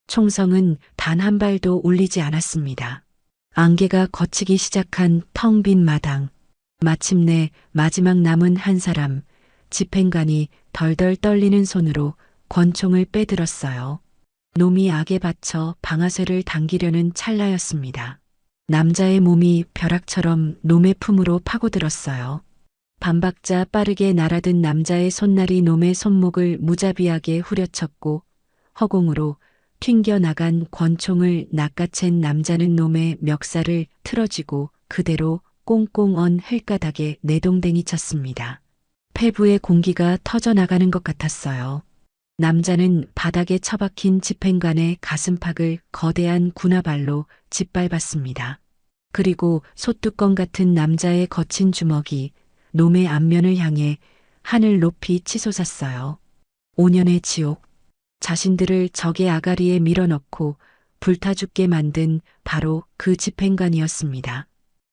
총성은 단 한 발도 울리지 않았습니다. 안개가 걷히기 시작한 텅 빈 마당. 마침내 마지막 남은 한 사람, 집행관이 덜덜 떨리는 손으로 권총을 빼들었어요. 놈이 악에 받쳐 방아쇠를 당기려는 찰나였습니다. 남자의 몸이 벼락처럼 놈의 품으로 파고들었어요. 반박자 빠르게 날아든 남자의 손날이 놈의 손목을 무자비하게 후려쳤고 허공으로 튕겨나간 권총을 낚아챈 남자는 놈의 멱살을 틀어쥐고 그대로 꽁꽁 언 흙가닥에 내동댕이 쳤습니다. 폐부의 공기가 터져나가는 것 같았어요. 남자는 바닥에 처박힌 집행관의 가슴팍을 거대한 군화발로 짓밟았습니다. 그리고 소뚜껑 같은 남자의 거친 주먹이 놈의 앞면을 향해 하늘 높이 치솟았어요. 5년의 지옥. 자신들을 적의 아가리에 밀어넣고 불타 죽게 만든 바로 그 집행관이었습니다.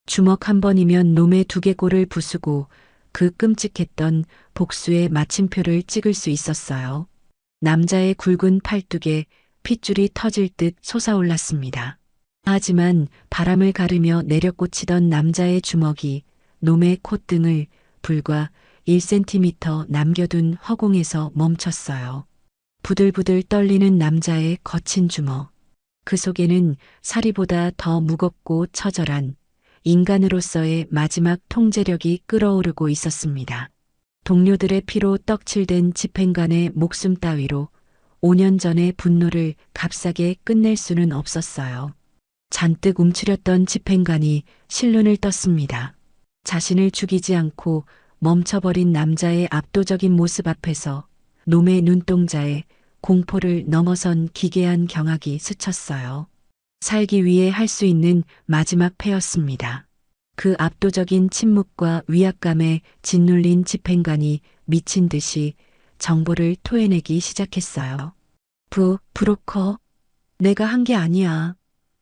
주먹 한 번이면 놈의 두개골을 부수고 그 끔찍했던 복수의 마침표를 찍을 수 있었어요. 남자의 굵은 팔뚝에 핏줄이 터질 듯 솟아올랐습니다. 하지만 바람을 가르며 내려꽂히던 남자의 주먹이 놈의 콧등을 불과 1cm 남겨둔 허공에서 멈췄어요. 부들부들 떨리는 남자의 거친 주먹. 그 속에는 사리보다 더 무겁고 처절한 인간으로서의 마지막 통제력이 끓어오르고 있었습니다. 동료들의 피로 떡칠된 집행관의 목숨 따위로 5년 전의 분노를 값싸게 끝낼 수는 없었어요. 잔뜩 움츠렸던 집행관이 실눈을 떴습니다. 자신을 죽이지 않고 멈춰버린 남자의 압도적인 모습 앞에서 놈의 눈동자에 공포를 넘어선 기괴한 경악이 스쳤어요. 살기 위해 할 수 있는 마지막 패였습니다. 그 압도적인 침묵과 위압감에 짓눌린 집행관이 미친 듯이 정보를 토해내기 시작했어요. 브로커. 내가 한 게 아니야.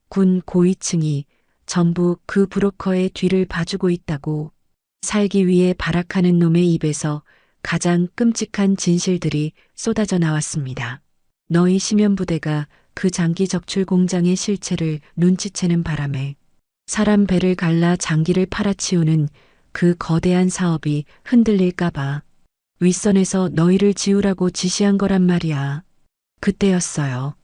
군 고위층이 전부 그 브로커의 뒤를 봐주고 있다고. 살기 위해 발악하는 놈의 입에서 가장 끔찍한 진실들이 쏟아져 나왔습니다. 너희 심연부대가 그 장기 적출 공장의 실체를 눈치채는 바람에 사람 배를 갈라 장기를 팔아치우는 그 거대한 사업이 흔들릴까봐 윗선에서 너희를 지우라고 지시한 거란 말이야. 그때였어요.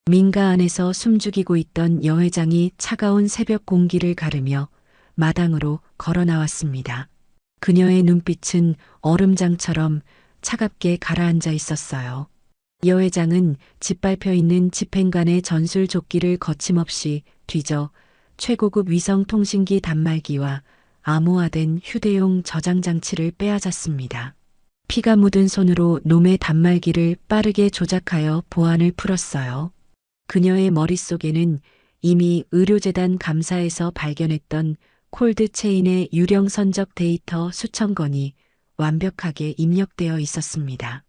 민가 안에서 숨죽이고 있던 여회장이 차가운 새벽 공기를 가르며 마당으로 걸어 나왔습니다. 그녀의 눈빛은 얼음장처럼 차갑게 가라앉아 있었어요. 여회장은 짓밟혀 있는 집행관의 전술 조끼를 거침없이 뒤져 최고급 위성통신기 단말기와 암호화된 휴대용 저장장치를 빼앗았습니다. 피가 묻은 손으로 놈의 단말기를 빠르게 조작하여 보안을 풀었어요. 그녀의 머릿속에는 이미 의료재단 감사에서 발견했던 콜드체인의 유령 선적 데이터 수천 건이 완벽하게 입력되어 있었습니다.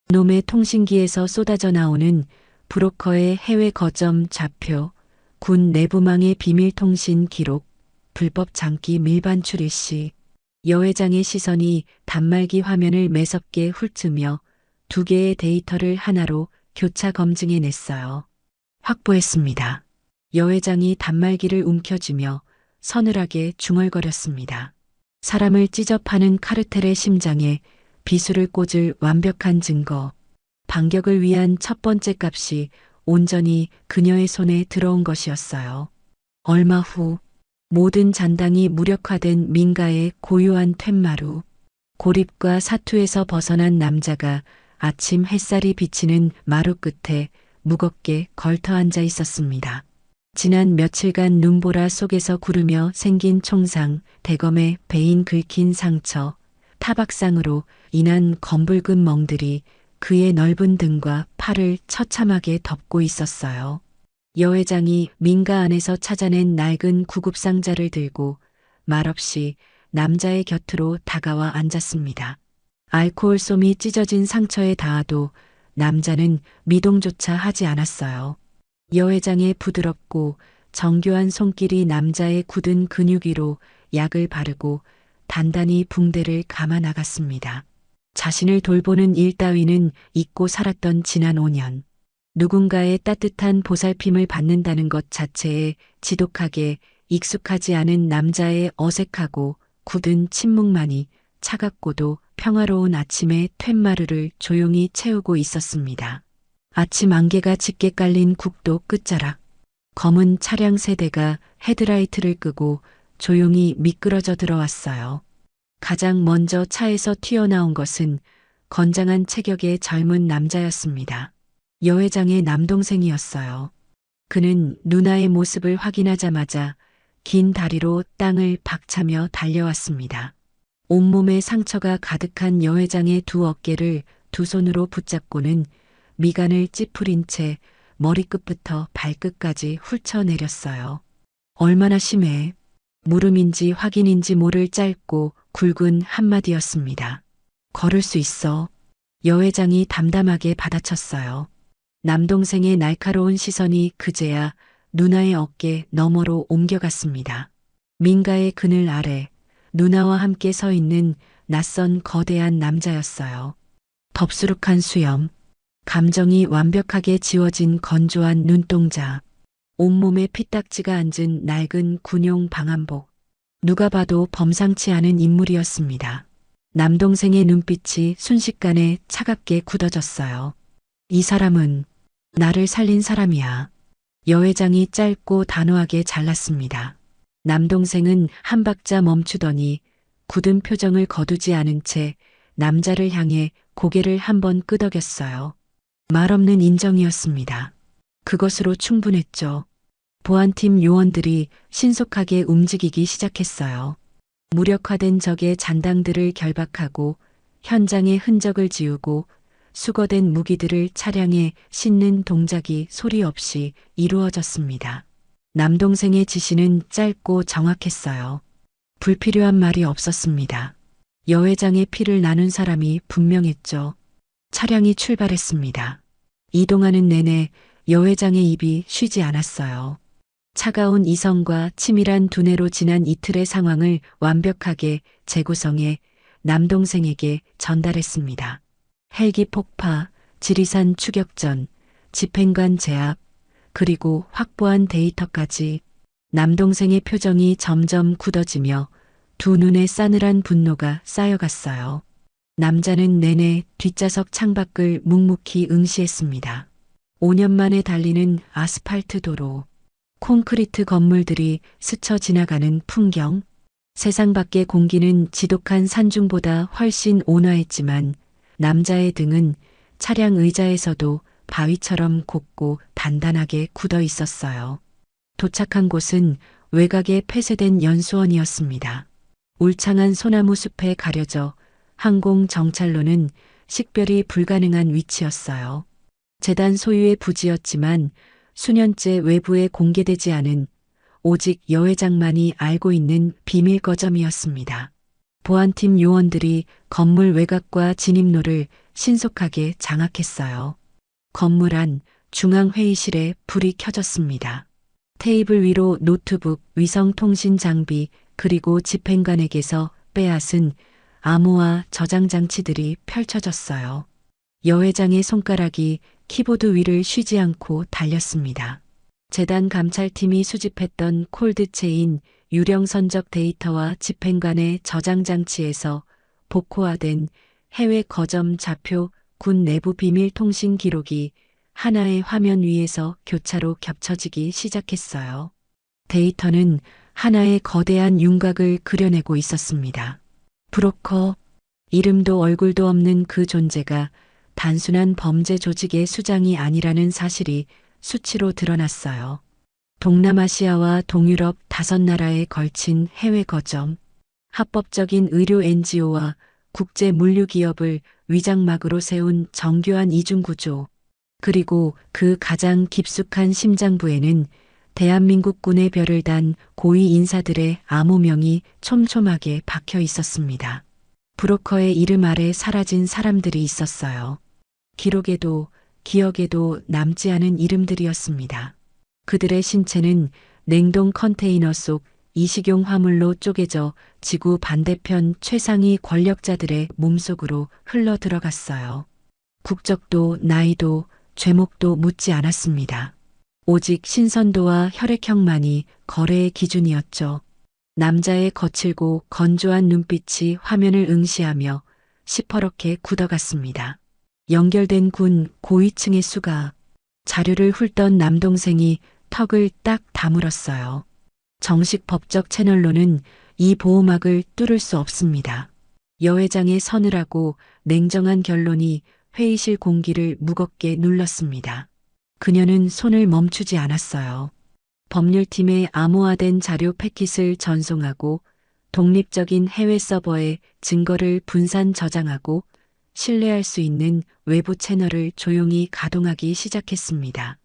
놈의 통신기에서 쏟아져 나오는 브로커의 해외 거점 좌표, 군 내부망의 비밀 통신 기록, 불법 장기 밀반 출입 시 여 회장의 시선이 단말기 화면을 매섭게 훑으며 두 개의 데이터를 하나로 교차 검증해냈어요. 확보했습니다. 여 회장이 단말기를 움켜쥐며 서늘하게 중얼거렸습니다. 사람을 찌접하는 카르텔의 심장에 비수를 꽂을 완벽한 증거. 반격을 위한 첫 번째 값이 온전히 그녀의 손에 들어온 것이었어요. 얼마 후 모든 잔당이 무력화된 민가의 고요한 퇴마루. 고립과 사투에서 벗어난 남자가 아침 햇살이 비치는 마루 끝에 무겁게 걸터 앉아 있었습니다. 지난 며칠간 눈보라 속에서 구르며 생긴 총상, 대검에 베인 긁힌 상처, 타박상으로 인한 검붉은 멍들이 그의 넓은 등과 팔을 처참하게 덮고 있었어요. 여 회장이 민가 안에서 찾아낸 낡은 구급상자를 들고 말없이 남자의 곁으로 다가와 앉았습니다. 알코올 솜이 찢어진 상처에 닿아도 남자는 미동조차 하지 않았어요. 여 회장의 부드럽고 정교한 손길이 남자의 굳은 근육 위로 약을 바르고 단단히 붕대를 감아 나갔습니다. 자신을 돌보는 일 따위는 잊고 살았던 지난 5년. 누군가의 따뜻한 보살핌을 받는다는 것 자체에 지독하게 익숙하지 않은 남자의 어색하고 굳은 침묵만이 차갑고도 평화로운 아침의 퇴마루를 조용히 채우고 있었습니다. 아침 안개가 짙게 깔린 국도 끝자락. 검은 차량 세대가 헤드라이트를 끄고 조용히 미끄러져 들어왔어요. 가장 먼저 차에서 튀어나온 것은 건장한 체격의 젊은 남자였습니다. 여 회장의 남동생이었어요. 그는 누나의 모습을 확인하자마자 긴 다리로 땅을 박차며 달려왔습니다. 온몸에 상처가 가득한 여 회장의 두 어깨를 두 손으로 붙잡고는 미간을 찌푸린 채 머리끝부터 발끝까지 훑어내렸어요. 얼마나 심해? 물음인지 확인인지 모를 짧고 굵은 한마디였습니다. 걸을 수 있어. 여 회장이 담담하게 받아쳤어요. 남동생의 날카로운 시선이 그제야 누나의 어깨 너머로 옮겨갔습니다. 민가의 그늘 아래 누나와 함께 서 있는 낯선 거대한 남자였어요. 덥수룩한 수염, 감정이 완벽하게 지워진 건조한 눈동자, 온몸에 피딱지가 앉은 낡은 군용 방한복. 누가 봐도 범상치 않은 인물이었습니다. 남동생의 눈빛이 순식간에 차갑게 굳어졌어요. 이 사람은 나를 살린 사람이야. 여 회장이 짧고 단호하게 잘랐습니다. 남동생은 한 박자 멈추더니 굳은 표정을 거두지 않은 채 남자를 향해 고개를 한번 끄덕였어요. 말없는 인정이었습니다. 그것으로 충분했죠. 보안팀 요원들이 신속하게 움직이기 시작했어요. 무력화된 적의 잔당들을 결박하고 현장의 흔적을 지우고 수거된 무기들을 차량에 싣는 동작이 소리 없이 이루어졌습니다. 남동생의 지시는 짧고 정확했어요. 불필요한 말이 없었습니다. 여 회장의 피를 나눈 사람이 분명했죠. 차량이 출발했습니다. 이동하는 내내 여 회장의 입이 쉬지 않았어요. 차가운 이성과 치밀한 두뇌로 지난 이틀의 상황을 완벽하게 재구성해 남동생에게 전달했습니다. 헬기 폭파, 지리산 추격전, 집행관 제압, 그리고 확보한 데이터까지. 남동생의 표정이 점점 굳어지며 두 눈에 싸늘한 분노가 쌓여갔어요. 남자는 내내 뒷좌석 창밖을 묵묵히 응시했습니다. 5년 만에 달리는 아스팔트 도로, 콘크리트 건물들이 스쳐 지나가는 풍경, 세상 밖의 공기는 지독한 산중보다 훨씬 온화했지만 남자의 등은 차량 의자에서도 바위처럼 곱고 단단하게 굳어 있었어요. 도착한 곳은 외곽에 폐쇄된 연수원이었습니다. 울창한 소나무 숲에 가려져 항공 정찰로는 식별이 불가능한 위치였어요. 재단 소유의 부지였지만 수년째 외부에 공개되지 않은 오직 여 회장만이 알고 있는 비밀 거점이었습니다. 보안팀 요원들이 건물 외곽과 진입로를 신속하게 장악했어요. 건물 안 중앙 회의실에 불이 켜졌습니다. 테이블 위로 노트북, 위성통신 장비, 그리고 집행관에게서 빼앗은 암호화 저장 장치들이 펼쳐졌어요. 여 회장의 손가락이 키보드 위를 쉬지 않고 달렸습니다. 재단 감찰팀이 수집했던 콜드체인 유령 선적 데이터와 집행관의 저장 장치에서 복호화된 해외 거점 좌표, 군 내부 비밀 통신 기록이 하나의 화면 위에서 교차로 겹쳐지기 시작했어요. 데이터는 하나의 거대한 윤곽을 그려내고 있었습니다. 브로커, 이름도 얼굴도 없는 그 존재가 단순한 범죄 조직의 수장이 아니라는 사실이 수치로 드러났어요. 동남아시아와 동유럽 5나라에 걸친 해외 거점, 합법적인 의료 NGO와 국제 물류 기업을 위장막으로 세운 정교한 이중구조, 그리고 그 가장 깊숙한 심장부에는 대한민국 군의 별을 단 고위 인사들의 암호명이 촘촘하게 박혀 있었습니다. 브로커의 이름 아래 사라진 사람들이 있었어요. 기록에도 기억에도 남지 않은 이름들이었습니다. 그들의 신체는 냉동 컨테이너 속 이식용 화물로 쪼개져 지구 반대편 최상위 권력자들의 몸속으로 흘러 들어갔어요. 국적도 나이도 죄목도 묻지 않았습니다. 오직 신선도와 혈액형만이 거래의 기준이었죠. 남자의 거칠고 건조한 눈빛이 화면을 응시하며 시퍼렇게 굳어갔습니다. 연결된 군 고위층의 수가, 자료를 훑던 남동생이 턱을 딱 다물었어요. 정식 법적 채널로는 이 보호막을 뚫을 수 없습니다. 여 회장의 서늘하고 냉정한 결론이 회의실 공기를 무겁게 눌렀습니다. 그녀는 손을 멈추지 않았어요. 법률팀의 암호화된 자료 패킷을 전송하고 독립적인 해외 서버에 증거를 분산 저장하고 신뢰할 수 있는 외부 채널을 조용히 가동하기 시작했습니다.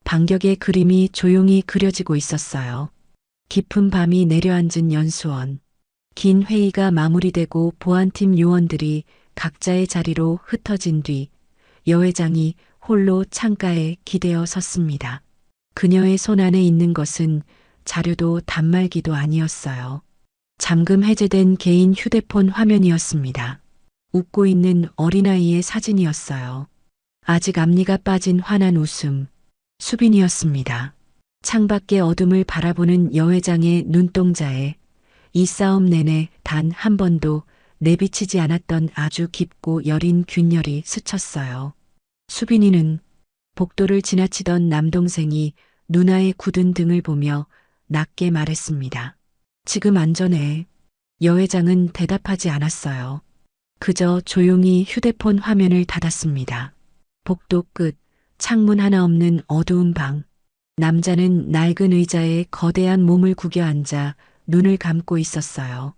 반격의 그림이 조용히 그려지고 있었어요. 깊은 밤이 내려앉은 연수원. 긴 회의가 마무리되고 보안팀 요원들이 각자의 자리로 흩어진 뒤 여 회장이 홀로 창가에 기대어 섰습니다. 그녀의 손 안에 있는 것은 자료도 단말기도 아니었어요. 잠금 해제된 개인 휴대폰 화면이었습니다. 웃고 있는 어린아이의 사진이었어요. 아직 앞니가 빠진 환한 웃음. 수빈이었습니다. 창밖의 어둠을 바라보는 여 회장의 눈동자에 이 싸움 내내 단 한 번도 내비치지 않았던 아주 깊고 여린 균열이 스쳤어요. 수빈이는 복도를 지나치던 남동생이 누나의 굳은 등을 보며 낮게 말했습니다. 지금 안전해. 여 회장은 대답하지 않았어요. 그저 조용히 휴대폰 화면을 닫았습니다. 복도 끝, 창문 하나 없는 어두운 방. 남자는 낡은 의자에 거대한 몸을 구겨 앉아 눈을 감고 있었어요.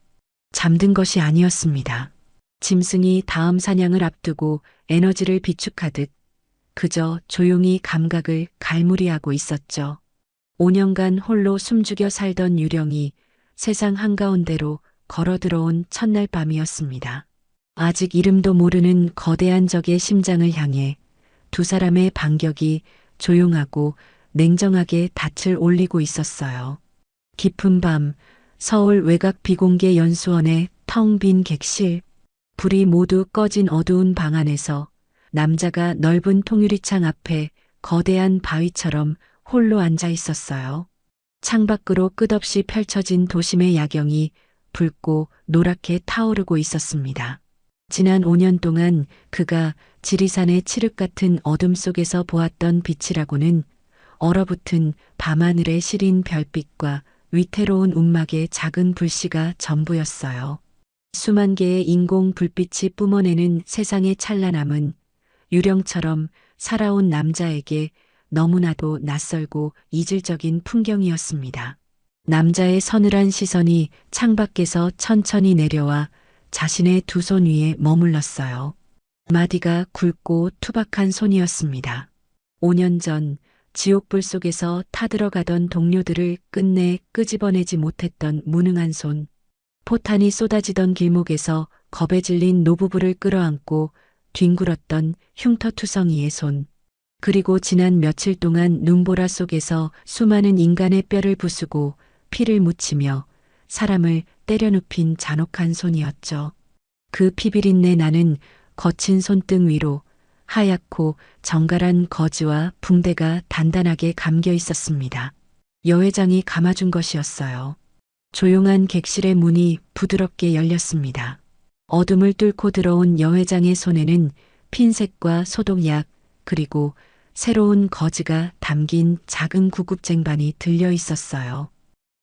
잠든 것이 아니었습니다. 짐승이 다음 사냥을 앞두고 에너지를 비축하듯 그저 조용히 감각을 갈무리하고 있었죠. 5년간 홀로 숨죽여 살던 유령이 세상 한가운데로 걸어 들어온 첫날 밤이었습니다. 아직 이름도 모르는 거대한 적의 심장을 향해 두 사람의 반격이 조용하고 냉정하게 닻을 올리고 있었어요. 깊은 밤, 서울 외곽 비공개 연수원의 텅 빈 객실, 불이 모두 꺼진 어두운 방 안에서 남자가 넓은 통유리창 앞에 거대한 바위처럼 홀로 앉아 있었어요. 창밖으로 끝없이 펼쳐진 도심의 야경이 붉고 노랗게 타오르고 있었습니다. 지난 5년 동안 그가 지리산의 칠흑 같은 어둠 속에서 보았던 빛이라고는 얼어붙은 밤하늘의 시린 별빛과 위태로운 움막의 작은 불씨가 전부였어요. 수만 개의 인공 불빛이 뿜어내는 세상의 찬란함은 유령처럼 살아온 남자에게 너무나도 낯설고 이질적인 풍경이었습니다. 남자의 서늘한 시선이 창밖에서 천천히 내려와 자신의 두 손 위에 머물렀어요. 마디가 굵고 투박한 손이었습니다. 5년 전 지옥불 속에서 타들어가던 동료들을 끝내 끄집어내지 못했던 무능한 손. 포탄이 쏟아지던 길목에서 겁에 질린 노부부를 끌어안고 뒹굴었던 흉터투성이의 손. 그리고 지난 며칠 동안 눈보라 속에서 수많은 인간의 뼈를 부수고 피를 묻히며 사람을 때려 눕힌 잔혹한 손이었죠. 그 피비린내 나는 거친 손등 위로 하얗고 정갈한 거즈와 붕대가 단단하게 감겨 있었습니다. 여회장이 감아준 것이었어요. 조용한 객실의 문이 부드럽게 열렸습니다. 어둠을 뚫고 들어온 여회장의 손에는 핀셋과 소독약 그리고 새로운 거즈가 담긴 작은 구급쟁반이 들려 있었어요.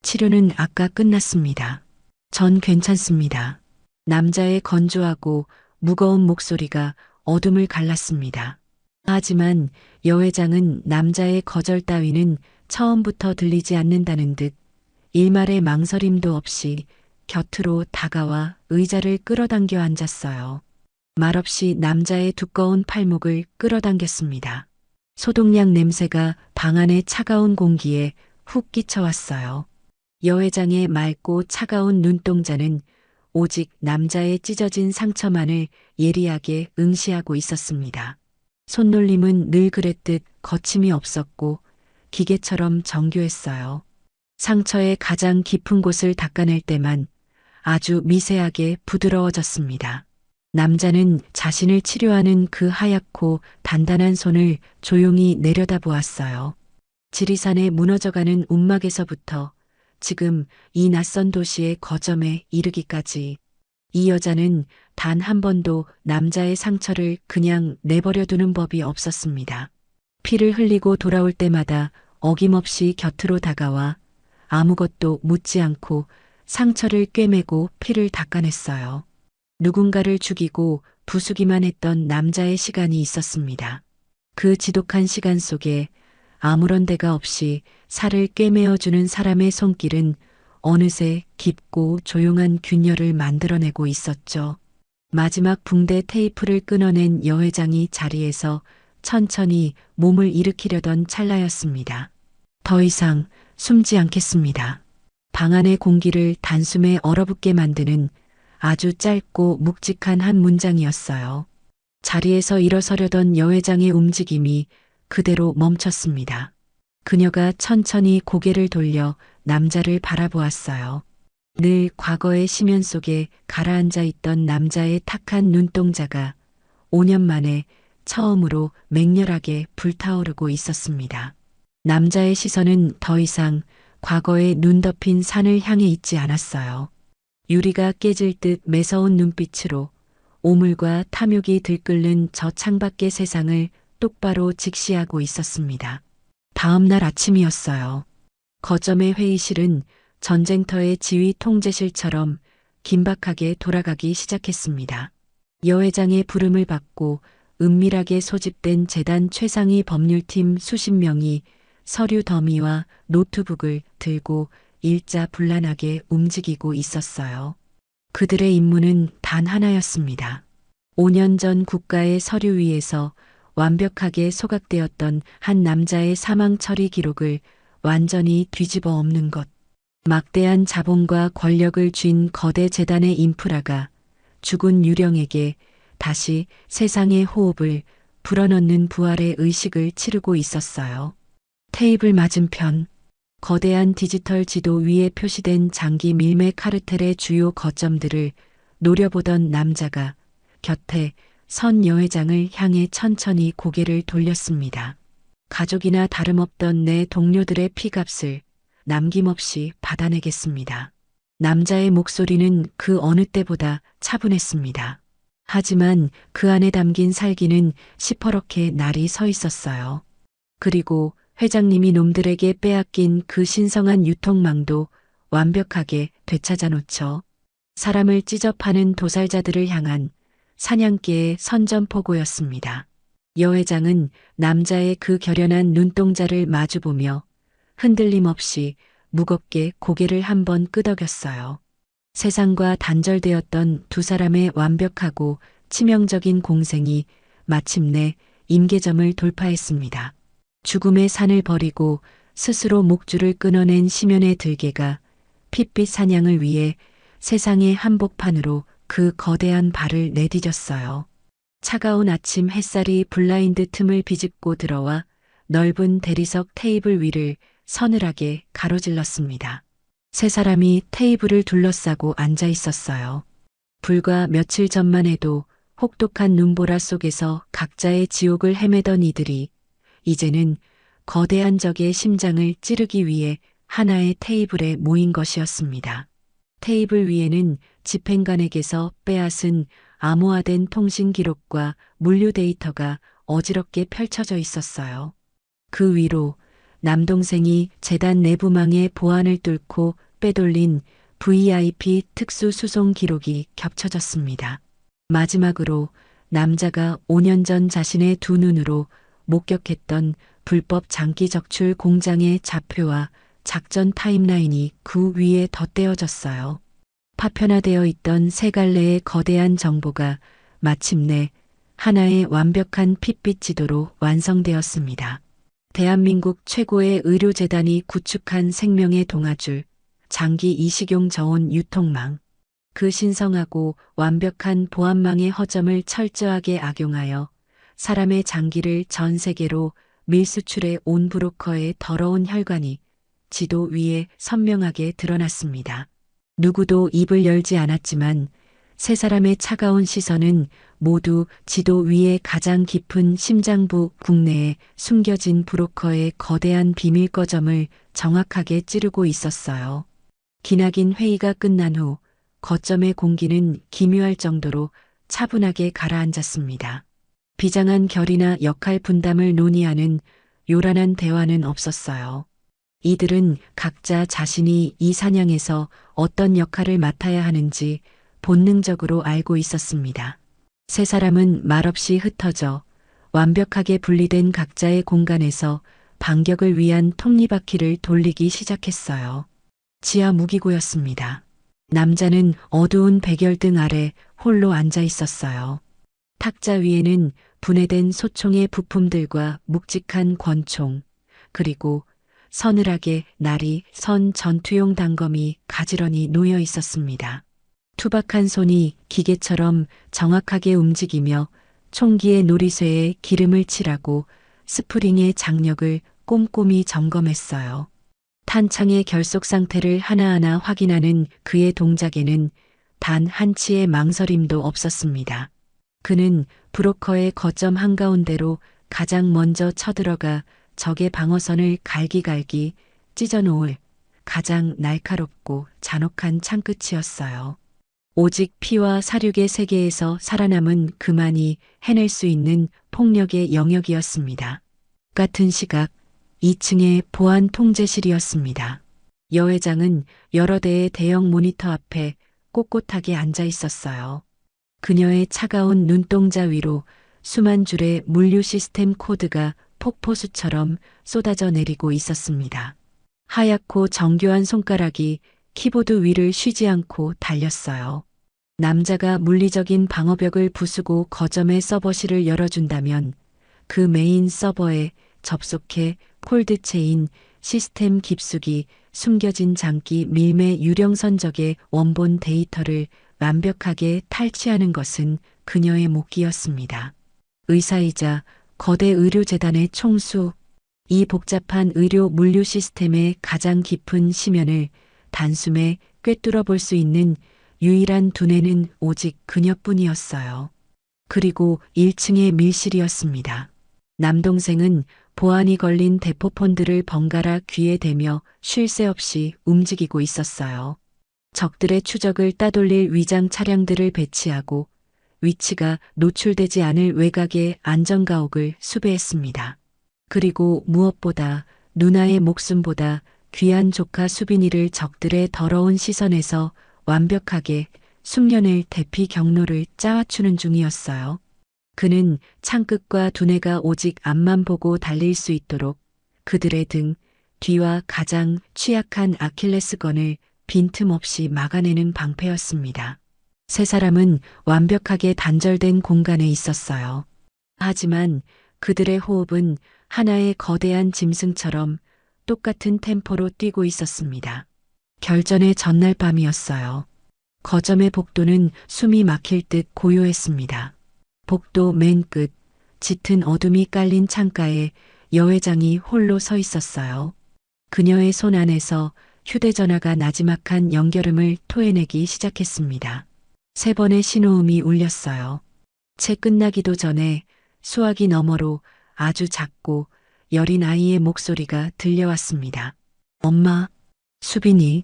치료는 아까 끝났습니다. 전 괜찮습니다. 남자의 건조하고 무거운 목소리가 어둠을 갈랐습니다. 하지만 여회장은 남자의 거절 따위는 처음부터 들리지 않는다는 듯 일말의 망설임도 없이 곁으로 다가와 의자를 끌어당겨 앉았어요. 말없이 남자의 두꺼운 팔목을 끌어당겼습니다. 소독약 냄새가 방 안의 차가운 공기에 훅 끼쳐왔어요. 여회장의 맑고 차가운 눈동자는 오직 남자의 찢어진 상처만을 예리하게 응시하고 있었습니다. 손놀림은 늘 그랬듯 거침이 없었고 기계처럼 정교했어요. 상처의 가장 깊은 곳을 닦아낼 때만 아주 미세하게 부드러워졌습니다. 남자는 자신을 치료하는 그 하얗고 단단한 손을 조용히 내려다보았어요. 지리산에 무너져가는 움막에서부터 지금 이 낯선 도시의 거점에 이르기까지 이 여자는 단 한 번도 남자의 상처를 그냥 내버려 두는 법이 없었습니다. 피를 흘리고 돌아올 때마다 어김없이 곁으로 다가와 아무것도 묻지 않고 상처를 꿰매고 피를 닦아냈어요. 누군가를 죽이고 부수기만 했던 남자의 시간이 있었습니다. 그 지독한 시간 속에 아무런 대가 없이 살을 꿰매어주는 사람의 손길은 어느새 깊고 조용한 균열을 만들어내고 있었죠. 마지막 붕대 테이프를 끊어낸 여회장이 자리에서 천천히 몸을 일으키려던 찰나였습니다. 더 이상 숨지 않겠습니다. 방 안의 공기를 단숨에 얼어붙게 만드는 아주 짧고 묵직한 한 문장이었어요. 자리에서 일어서려던 여회장의 움직임이 그대로 멈췄습니다. 그녀가 천천히 고개를 돌려 남자를 바라보았어요. 늘 과거의 심연 속에 가라앉아 있던 남자의 탁한 눈동자가 5년 만에 처음으로 맹렬하게 불타오르고 있었습니다. 남자의 시선은 더 이상 과거의 눈 덮인 산을 향해 있지 않았어요. 유리가 깨질 듯 매서운 눈빛으로 오물과 탐욕이 들끓는 저 창밖의 세상을 똑바로 직시하고 있었습니다. 다음 날 아침이었어요. 거점의 회의실은 전쟁터의 지휘 통제실처럼 긴박하게 돌아가기 시작했습니다. 여회장의 부름을 받고 은밀하게 소집된 재단 최상위 법률팀 수십 명이 서류 더미와 노트북을 들고 일자불란하게 움직이고 있었어요. 그들의 임무는 단 하나였습니다. 5년 전 국가의 서류 위에서 완벽하게 소각되었던 한 남자의 사망 처리 기록을 완전히 뒤집어 엎는 것. 막대한 자본과 권력을 쥔 거대 재단의 인프라가 죽은 유령에게 다시 세상의 호흡을 불어넣는 부활의 의식을 치르고 있었어요. 테이블 맞은편 거대한 디지털 지도 위에 표시된 장기 밀매 카르텔의 주요 거점들을 노려보던 남자가 곁에 선 여회장을 향해 천천히 고개를 돌렸습니다. 가족이나 다름없던 내 동료들의 피값을 남김없이 받아내겠습니다. 남자의 목소리는 그 어느 때보다 차분했습니다. 하지만 그 안에 담긴 살기는 시퍼렇게 날이 서 있었어요. 그리고 회장님이 놈들에게 빼앗긴 그 신성한 유통망도 완벽하게 되찾아 놓죠. 사람을 찢어 파는 도살자들을 향한 사냥개의 선전포고였습니다. 여회장은 남자의 그 결연한 눈동자를 마주보며 흔들림 없이 무겁게 고개를 한번 끄덕였어요. 세상과 단절되었던 두 사람의 완벽하고 치명적인 공생이 마침내 임계점을 돌파했습니다. 죽음의 산을 버리고 스스로 목줄을 끊어낸 심연의 들개가 핏빛 사냥을 위해 세상의 한복판으로 그 거대한 발을 내디뎠어요. 차가운 아침 햇살이 블라인드 틈을 비집고 들어와 넓은 대리석 테이블 위를 서늘하게 가로질렀습니다. 세 사람이 테이블을 둘러싸고 앉아 있었어요. 불과 며칠 전만 해도 혹독한 눈보라 속에서 각자의 지옥을 헤매던 이들이 이제는 거대한 적의 심장을 찌르기 위해 하나의 테이블에 모인 것이었습니다. 테이블 위에는 집행관에게서 빼앗은 암호화된 통신 기록과 물류 데이터가 어지럽게 펼쳐져 있었어요. 그 위로 남동생이 재단 내부망의 보안을 뚫고 빼돌린 VIP 특수 수송 기록이 겹쳐졌습니다. 마지막으로 남자가 5년 전 자신의 두 눈으로 목격했던 불법 장기 적출 공장의 좌표와 작전 타임라인이 그 위에 덧대어졌어요. 파편화되어 있던 세 갈래의 거대한 정보가 마침내 하나의 완벽한 핏빛 지도로 완성되었습니다. 대한민국 최고의 의료재단이 구축한 생명의 동아줄, 장기 이식용 저온 유통망. 그 신성하고 완벽한 보안망의 허점을 철저하게 악용하여 사람의 장기를 전 세계로 밀수출해 온 브로커의 더러운 혈관이 지도 위에 선명하게 드러났습니다. 누구도 입을 열지 않았지만 세 사람의 차가운 시선은 모두 지도 위에 가장 깊은 심장부 국내에 숨겨진 브로커의 거대한 비밀 거점을 정확하게 찌르고 있었어요. 기나긴 회의가 끝난 후 거점의 공기는 기묘할 정도로 차분하게 가라앉았습니다. 비장한 결의나 역할 분담을 논의하는 요란한 대화는 없었어요. 이들은 각자 자신이 이 사냥에서 어떤 역할을 맡아야 하는지 본능적으로 알고 있었습니다. 세 사람은 말없이 흩어져 완벽하게 분리된 각자의 공간에서 반격을 위한 톱니바퀴를 돌리기 시작했어요. 지하 무기고였습니다. 남자는 어두운 백열등 아래 홀로 앉아 있었어요. 탁자 위에는 분해된 소총의 부품들과 묵직한 권총, 그리고 서늘하게 날이 선 전투용 단검이 가지런히 놓여 있었습니다. 투박한 손이 기계처럼 정확하게 움직이며 총기의 놀이쇠에 기름을 칠하고 스프링의 장력을 꼼꼼히 점검했어요. 탄창의 결속 상태를 하나하나 확인하는 그의 동작에는 단 한치의 망설임도 없었습니다. 그는 브로커의 거점 한가운데로 가장 먼저 쳐들어가 적의 방어선을 갈기갈기 찢어놓을 가장 날카롭고 잔혹한 창끝이었어요. 오직 피와 사륙의 세계에서 살아남은 그만이 해낼 수 있는 폭력의 영역이었습니다. 같은 시각 2층의 보안 통제실이었습니다. 여 회장은 여러 대의 대형 모니터 앞에 꼿꼿하게 앉아 있었어요. 그녀의 차가운 눈동자 위로 수만 줄의 물류 시스템 코드가 폭포수처럼 쏟아져 내리고 있었습니다. 하얗고 정교한 손가락이 키보드 위를 쉬지 않고 달렸어요. 남자가 물리적인 방어벽을 부수고 거점의 서버실을 열어준다면 그 메인 서버에 접속해 콜드체인 시스템 깊숙이 숨겨진 장기 밀매 유령 선적의 원본 데이터를 완벽하게 탈취하는 것은 그녀의 목기였습니다. 의사이자 거대 의료재단의 총수, 이 복잡한 의료 물류 시스템의 가장 깊은 심연을 단숨에 꿰뚫어 볼 수 있는 유일한 두뇌는 오직 그녀뿐이었어요. 그리고 1층의 밀실이었습니다. 남동생은 보안이 걸린 대포폰들을 번갈아 귀에 대며 쉴 새 없이 움직이고 있었어요. 적들의 추적을 따돌릴 위장 차량들을 배치하고 위치가 노출되지 않을 외곽의 안전가옥을 수배했습니다. 그리고 무엇보다 누나의 목숨보다 귀한 조카 수빈이를 적들의 더러운 시선에서 완벽하게 숙련을 대피 경로를 짜맞추는 중이었어요. 그는 창끝과 두뇌가 오직 앞만 보고 달릴 수 있도록 그들의 등 뒤와 가장 취약한 아킬레스건을 빈틈없이 막아내는 방패였습니다. 세 사람은 완벽하게 단절된 공간에 있었어요. 하지만 그들의 호흡은 하나의 거대한 짐승처럼 똑같은 템포로 뛰고 있었습니다. 결전의 전날 밤이었어요. 거점의 복도는 숨이 막힐 듯 고요했습니다. 복도 맨 끝, 짙은 어둠이 깔린 창가에 여회장이 홀로 서 있었어요. 그녀의 손 안에서 휴대전화가 나지막한 연결음을 토해내기 시작했습니다. 3번의 신호음이 울렸어요. 채 끝나기도 전에 수화기 너머로 아주 작고 여린 아이의 목소리가 들려왔습니다. 엄마, 수빈이.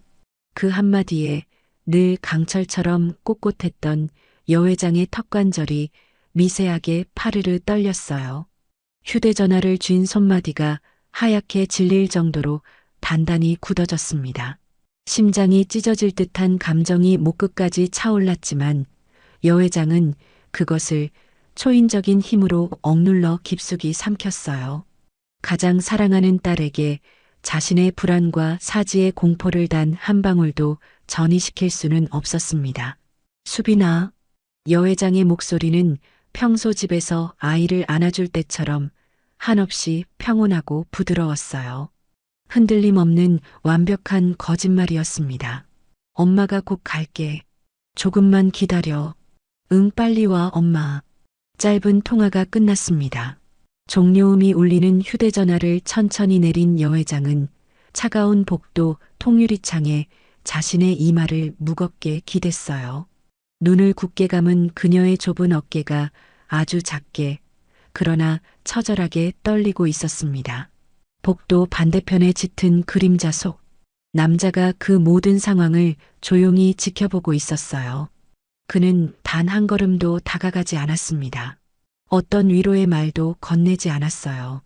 그 한마디에 늘 강철처럼 꼿꼿했던 여회장의 턱관절이 미세하게 파르르 떨렸어요. 휴대전화를 쥔 손마디가 하얗게 질릴 정도로 단단히 굳어졌습니다. 심장이 찢어질 듯한 감정이 목끝까지 차올랐지만 여회장은 그것을 초인적인 힘으로 억눌러 깊숙이 삼켰어요. 가장 사랑하는 딸에게 자신의 불안과 사지의 공포를 단 한 방울도 전이시킬 수는 없었습니다. 수빈아. 여회장의 목소리는 평소 집에서 아이를 안아줄 때처럼 한없이 평온하고 부드러웠어요. 흔들림 없는 완벽한 거짓말이었습니다. 엄마가 곧 갈게. 조금만 기다려. 응, 빨리 와, 엄마. 짧은 통화가 끝났습니다. 종료음이 울리는 휴대전화를 천천히 내린 여회장은 차가운 복도 통유리창에 자신의 이마를 무겁게 기댔어요. 눈을 굳게 감은 그녀의 좁은 어깨가 아주 작게 그러나 처절하게 떨리고 있었습니다. 복도 반대편의 짙은 그림자 속 남자가 그 모든 상황을 조용히 지켜보고 있었어요. 그는 단 한 걸음도 다가가지 않았습니다. 어떤 위로의 말도 건네지 않았어요.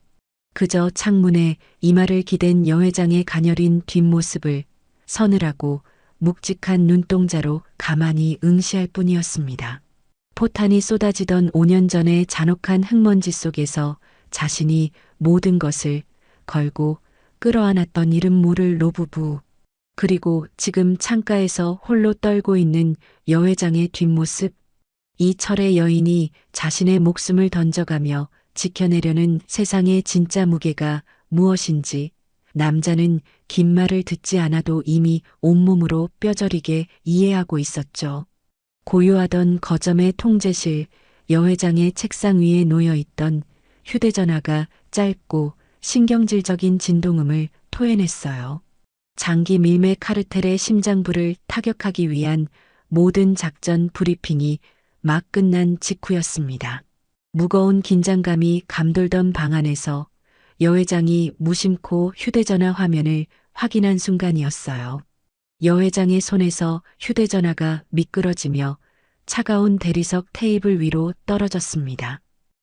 그저 창문에 이마를 기댄 여회장의 가녀린 뒷모습을 서늘하고 묵직한 눈동자로 가만히 응시할 뿐이었습니다. 포탄이 쏟아지던 5년 전의 잔혹한 흙먼지 속에서 자신이 모든 것을 걸고 끌어안았던 이름 모를 노부부. 그리고 지금 창가에서 홀로 떨고 있는 여회장의 뒷모습. 이 철의 여인이 자신의 목숨을 던져가며 지켜내려는 세상의 진짜 무게가 무엇인지 남자는 긴 말을 듣지 않아도 이미 온몸으로 뼈저리게 이해하고 있었죠. 고요하던 거점의 통제실 여회장의 책상 위에 놓여있던 휴대전화가 짧고 신경질적인 진동음을 토해냈어요. 장기 밀매 카르텔의 심장부를 타격하기 위한 모든 작전 브리핑이 막 끝난 직후였습니다. 무거운 긴장감이 감돌던 방 안에서 여회장이 무심코 휴대전화 화면을 확인한 순간이었어요. 여회장의 손에서 휴대전화가 미끄러지며 차가운 대리석 테이블 위로 떨어졌습니다.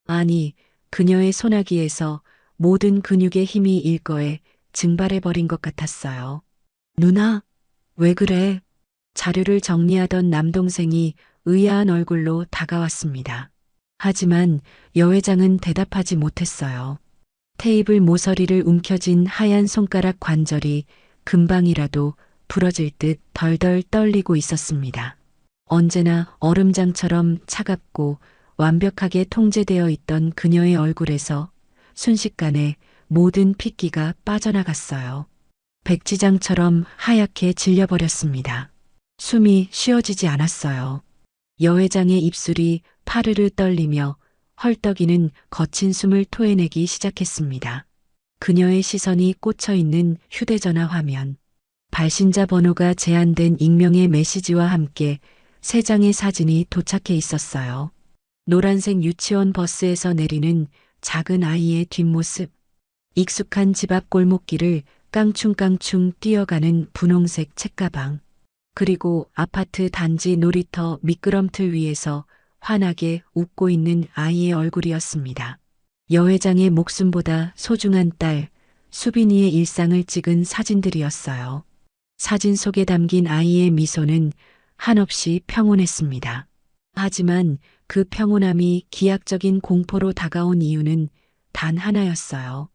아니, 그녀의 소나기에서 모든 근육의 힘이 일거에 증발해버린 것 같았어요. 누나, 왜 그래? 자료를 정리하던 남동생이 의아한 얼굴로 다가왔습니다. 하지만 여회장은 대답하지 못했어요. 테이블 모서리를 움켜쥔 하얀 손가락 관절이 금방이라도 부러질 듯 덜덜 떨리고 있었습니다. 언제나 얼음장처럼 차갑고 완벽하게 통제되어 있던 그녀의 얼굴에서 순식간에 모든 핏기가 빠져나갔어요. 백지장처럼 하얗게 질려버렸습니다. 숨이 쉬어지지 않았어요. 여회장의 입술이 파르르 떨리며 헐떡이는 거친 숨을 토해내기 시작했습니다. 그녀의 시선이 꽂혀있는 휴대전화 화면. 발신자 번호가 제한된 익명의 메시지와 함께 3장의 사진이 도착해 있었어요. 노란색 유치원 버스에서 내리는 작은 아이의 뒷모습. 익숙한 집 앞 골목길을 깡충깡충 뛰어가는 분홍색 책가방. 그리고 아파트 단지 놀이터 미끄럼틀 위에서 환하게 웃고 있는 아이의 얼굴이었습니다. 여회장의 목숨보다 소중한 딸, 수빈이의 일상을 찍은 사진들이었어요. 사진 속에 담긴 아이의 미소는 한없이 평온했습니다. 하지만 그 평온함이 기약적인 공포로 다가온 이유는 단 하나였어요.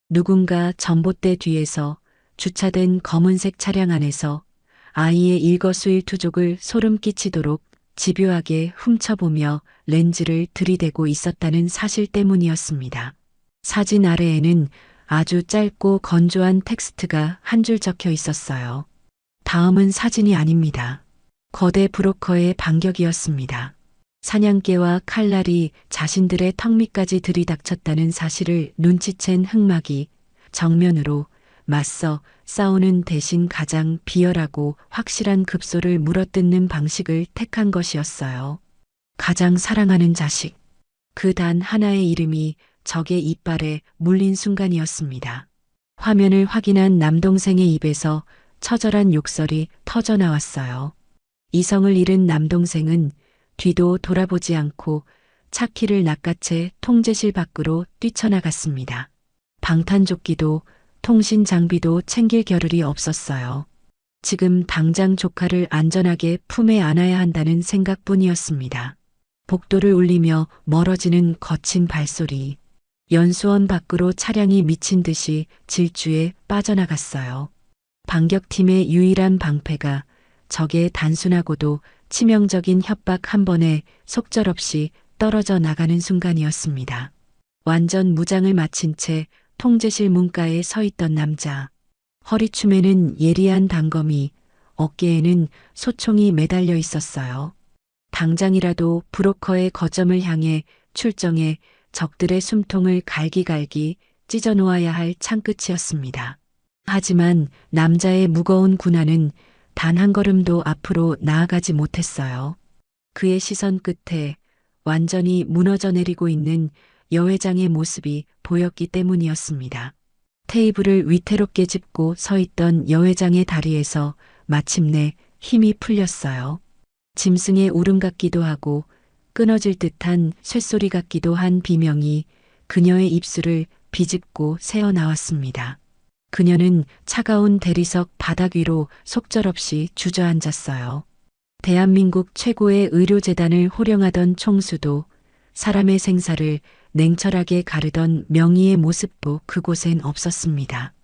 누군가 전봇대 뒤에서 주차된 검은색 차량 안에서 아이의 일거수일투족을 소름 끼치도록 집요하게 훔쳐보며 렌즈를 들이대고 있었다는 사실 때문이었습니다. 사진 아래에는 아주 짧고 건조한 텍스트가 한 줄 적혀 있었어요. 다음은 사진이 아닙니다. 거대 브로커의 반격이었습니다. 사냥개와 칼날이 자신들의 턱 밑까지 들이닥쳤다는 사실을 눈치챈 흑막이 정면으로 맞서 싸우는 대신 가장 비열하고 확실한 급소를 물어뜯는 방식을 택한 것이었어요. 가장 사랑하는 자식. 그 단 하나의 이름이 적의 이빨에 물린 순간이었습니다. 화면을 확인한 남동생의 입에서 처절한 욕설이 터져나왔어요. 이성을 잃은 남동생은 뒤도 돌아보지 않고 차키를 낚아채 통제실 밖으로 뛰쳐나갔습니다. 방탄조끼도 통신 장비도 챙길 겨를이 없었어요. 지금 당장 조카를 안전하게 품에 안아야 한다는 생각뿐이었습니다. 복도를 울리며 멀어지는 거친 발소리. 연수원 밖으로 차량이 미친 듯이 질주에 빠져나갔어요. 반격팀의 유일한 방패가 적의 단순하고도 치명적인 협박 한 번에 속절없이 떨어져 나가는 순간이었습니다. 완전 무장을 마친 채 통제실 문가에 서 있던 남자. 허리춤에는 예리한 단검이, 어깨에는 소총이 매달려 있었어요. 당장이라도 브로커의 거점을 향해 출정해 적들의 숨통을 갈기갈기 찢어 놓아야 할 창끝이었습니다. 하지만 남자의 무거운 군화는 단 한 걸음도 앞으로 나아가지 못했어요. 그의 시선 끝에 완전히 무너져 내리고 있는 여 회장의 모습이 보였기 때문이었습니다. 테이블을 위태롭게 짚고 서 있던 여 회장의 다리에서 마침내 힘이 풀렸어요. 짐승의 울음 같기도 하고 끊어질 듯한 쇳소리 같기도 한 비명이 그녀의 입술을 비집고 새어나왔습니다. 그녀는 차가운 대리석 바닥 위로 속절없이 주저앉았어요. 대한민국 최고의 의료재단을 호령하던 총수도 사람의 생사를 냉철하게 가르던 명의의 모습도 그곳엔 없었습니다.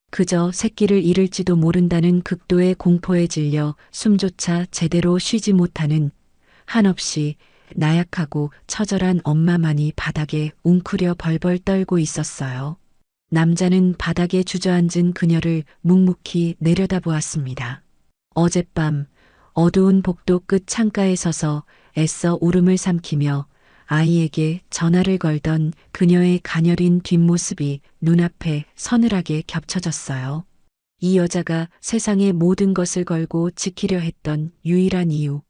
그저 새끼를 잃을지도 모른다는 극도의 공포에 질려 숨조차 제대로 쉬지 못하는 한없이 나약하고 처절한 엄마만이 바닥에 웅크려 벌벌 떨고 있었어요. 남자는 바닥에 주저앉은 그녀를 묵묵히 내려다보았습니다. 어젯밤 어두운 복도 끝 창가에 서서 애써 울음을 삼키며 아이에게 전화를 걸던 그녀의 가녀린 뒷모습이 눈앞에 서늘하게 겹쳐졌어요. 이 여자가 세상의 모든 것을 걸고 지키려 했던 유일한 이유.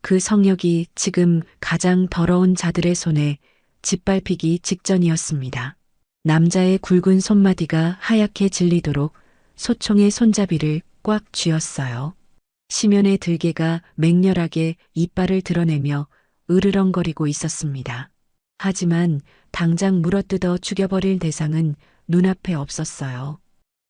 그 성역이 지금 가장 더러운 자들의 손에 짓밟히기 직전이었습니다. 남자의 굵은 손마디가 하얗게 질리도록 소총의 손잡이를 꽉 쥐었어요. 심연의 들개가 맹렬하게 이빨을 드러내며 으르렁거리고 있었습니다. 하지만 당장 물어뜯어 죽여버릴 대상은 눈앞에 없었어요.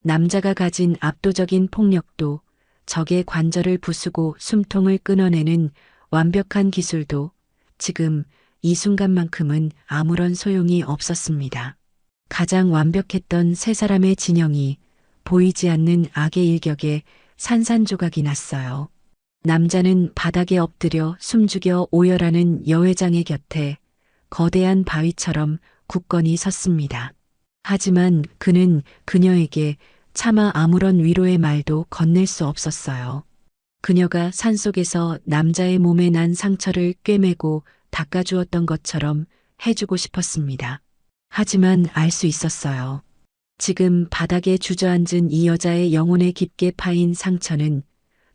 남자가 가진 압도적인 폭력도 적의 관절을 부수고 숨통을 끊어내는 완벽한 기술도 지금 이 순간만큼은 아무런 소용이 없었습니다. 가장 완벽했던 세 사람의 진영이 보이지 않는 악의 일격에 산산조각이 났어요. 남자는 바닥에 엎드려 숨죽여 오열하는 여 회장의 곁에 거대한 바위처럼 굳건히 섰습니다. 하지만 그는 그녀에게 차마 아무런 위로의 말도 건넬 수 없었어요. 그녀가 산속에서 남자의 몸에 난 상처를 꿰매고 닦아주었던 것처럼 해주고 싶었습니다. 하지만 알 수 있었어요. 지금 바닥에 주저앉은 이 여자의 영혼에 깊게 파인 상처는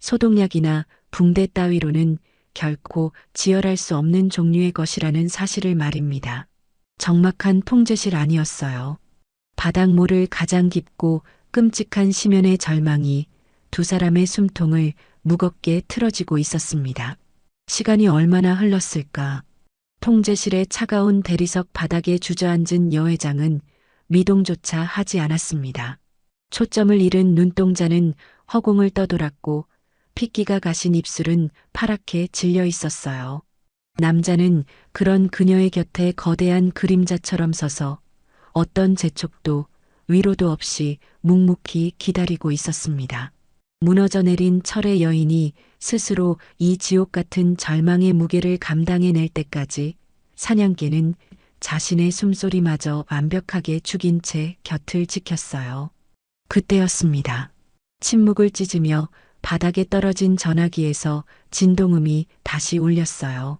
소독약이나 붕대 따위로는 결코 지혈할 수 없는 종류의 것이라는 사실을 말입니다. 적막한 통제실 아니었어요. 바닥모를 가장 깊고 끔찍한 심연의 절망이 두 사람의 숨통을 무겁게 틀어지고 있었습니다. 시간이 얼마나 흘렀을까? 통제실의 차가운 대리석 바닥에 주저앉은 여 회장은 미동조차 하지 않았습니다. 초점을 잃은 눈동자는 허공을 떠돌았고 핏기가 가신 입술은 파랗게 질려 있었어요. 남자는 그런 그녀의 곁에 거대한 그림자처럼 서서 어떤 재촉도 위로도 없이 묵묵히 기다리고 있었습니다. 무너져 내린 철의 여인이 스스로 이 지옥 같은 절망의 무게를 감당해낼 때까지 사냥개는 자신의 숨소리마저 완벽하게 죽인 채 곁을 지켰어요. 그때였습니다. 침묵을 찢으며 바닥에 떨어진 전화기에서 진동음이 다시 울렸어요.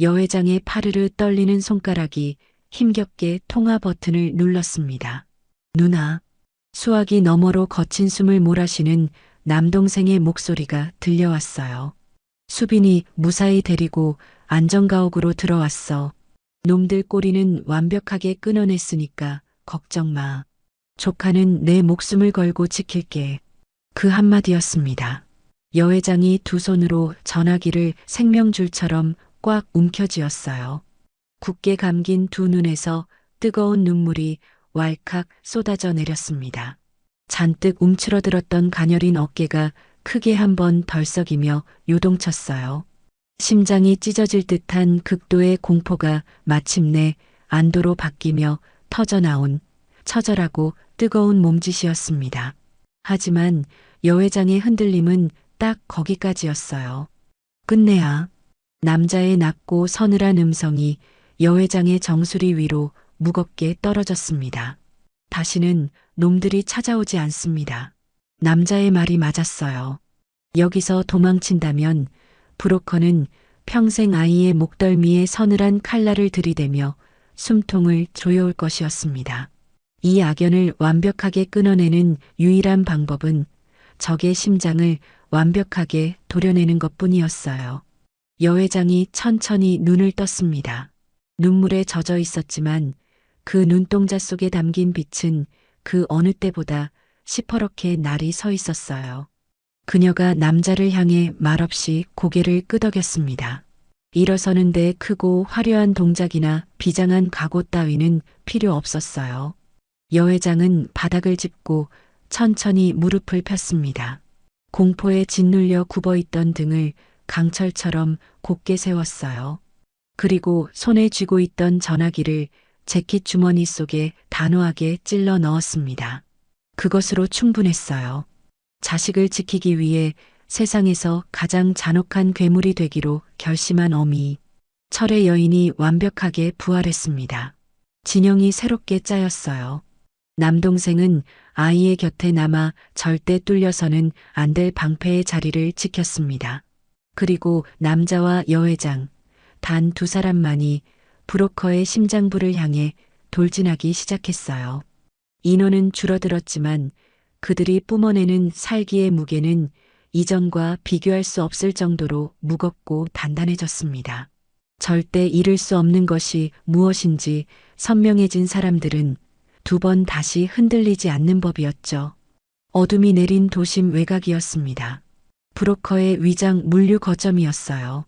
여회장의 파르르 떨리는 손가락이 힘겹게 통화 버튼을 눌렀습니다. 누나. 수화기 너머로 거친 숨을 몰아쉬는 남동생의 목소리가 들려왔어요. 수빈이 무사히 데리고 안전가옥으로 들어왔어. 놈들 꼬리는 완벽하게 끊어냈으니까 걱정 마. 조카는 내 목숨을 걸고 지킬게. 그 한마디였습니다. 여회장이 두 손으로 전화기를 생명줄처럼 꽉 움켜쥐었어요. 굳게 감긴 두 눈에서 뜨거운 눈물이 왈칵 쏟아져 내렸습니다. 잔뜩 움츠러들었던 가녀린 어깨가 크게 한번 덜썩이며 요동쳤어요. 심장이 찢어질 듯한 극도의 공포가 마침내 안도로 바뀌며 터져나온 처절하고 뜨거운 몸짓이었습니다. 하지만 여회장의 흔들림은 딱 거기까지였어요. 끝내야. 남자의 낮고 서늘한 음성이 여회장의 정수리 위로 무겁게 떨어졌습니다. 다시는 놈들이 찾아오지 않습니다. 남자의 말이 맞았어요. 여기서 도망친다면 브로커는 평생 아이의 목덜미에 서늘한 칼날을 들이대며 숨통을 조여올 것이었습니다. 이 악연을 완벽하게 끊어내는 유일한 방법은 적의 심장을 완벽하게 도려내는 것뿐이었어요. 여회장이 천천히 눈을 떴습니다. 눈물에 젖어 있었지만 그 눈동자 속에 담긴 빛은 그 어느 때보다 시퍼렇게 날이 서 있었어요. 그녀가 남자를 향해 말없이 고개를 끄덕였습니다. 일어서는데 크고 화려한 동작이나 비장한 각오 따위는 필요 없었어요. 여회장은 바닥을 짚고 천천히 무릎을 폈습니다. 공포에 짓눌려 굽어있던 등을 강철처럼 곧게 세웠어요. 그리고 손에 쥐고 있던 전화기를 재킷 주머니 속에 단호하게 찔러 넣었습니다. 그것으로 충분했어요. 자식을 지키기 위해 세상에서 가장 잔혹한 괴물이 되기로 결심한 어미. 철의 여인이 완벽하게 부활했습니다. 진영이 새롭게 짜였어요. 남동생은 아이의 곁에 남아 절대 뚫려서는 안 될 방패의 자리를 지켰습니다. 그리고 남자와 여회장, 단 두 사람만이 브로커의 심장부를 향해 돌진하기 시작했어요. 인원은 줄어들었지만 그들이 뿜어내는 살기의 무게는 이전과 비교할 수 없을 정도로 무겁고 단단해졌습니다. 절대 잃을 수 없는 것이 무엇인지 선명해진 사람들은 두 번 다시 흔들리지 않는 법이었죠. 어둠이 내린 도심 외곽이었습니다. 브로커의 위장 물류 거점이었어요.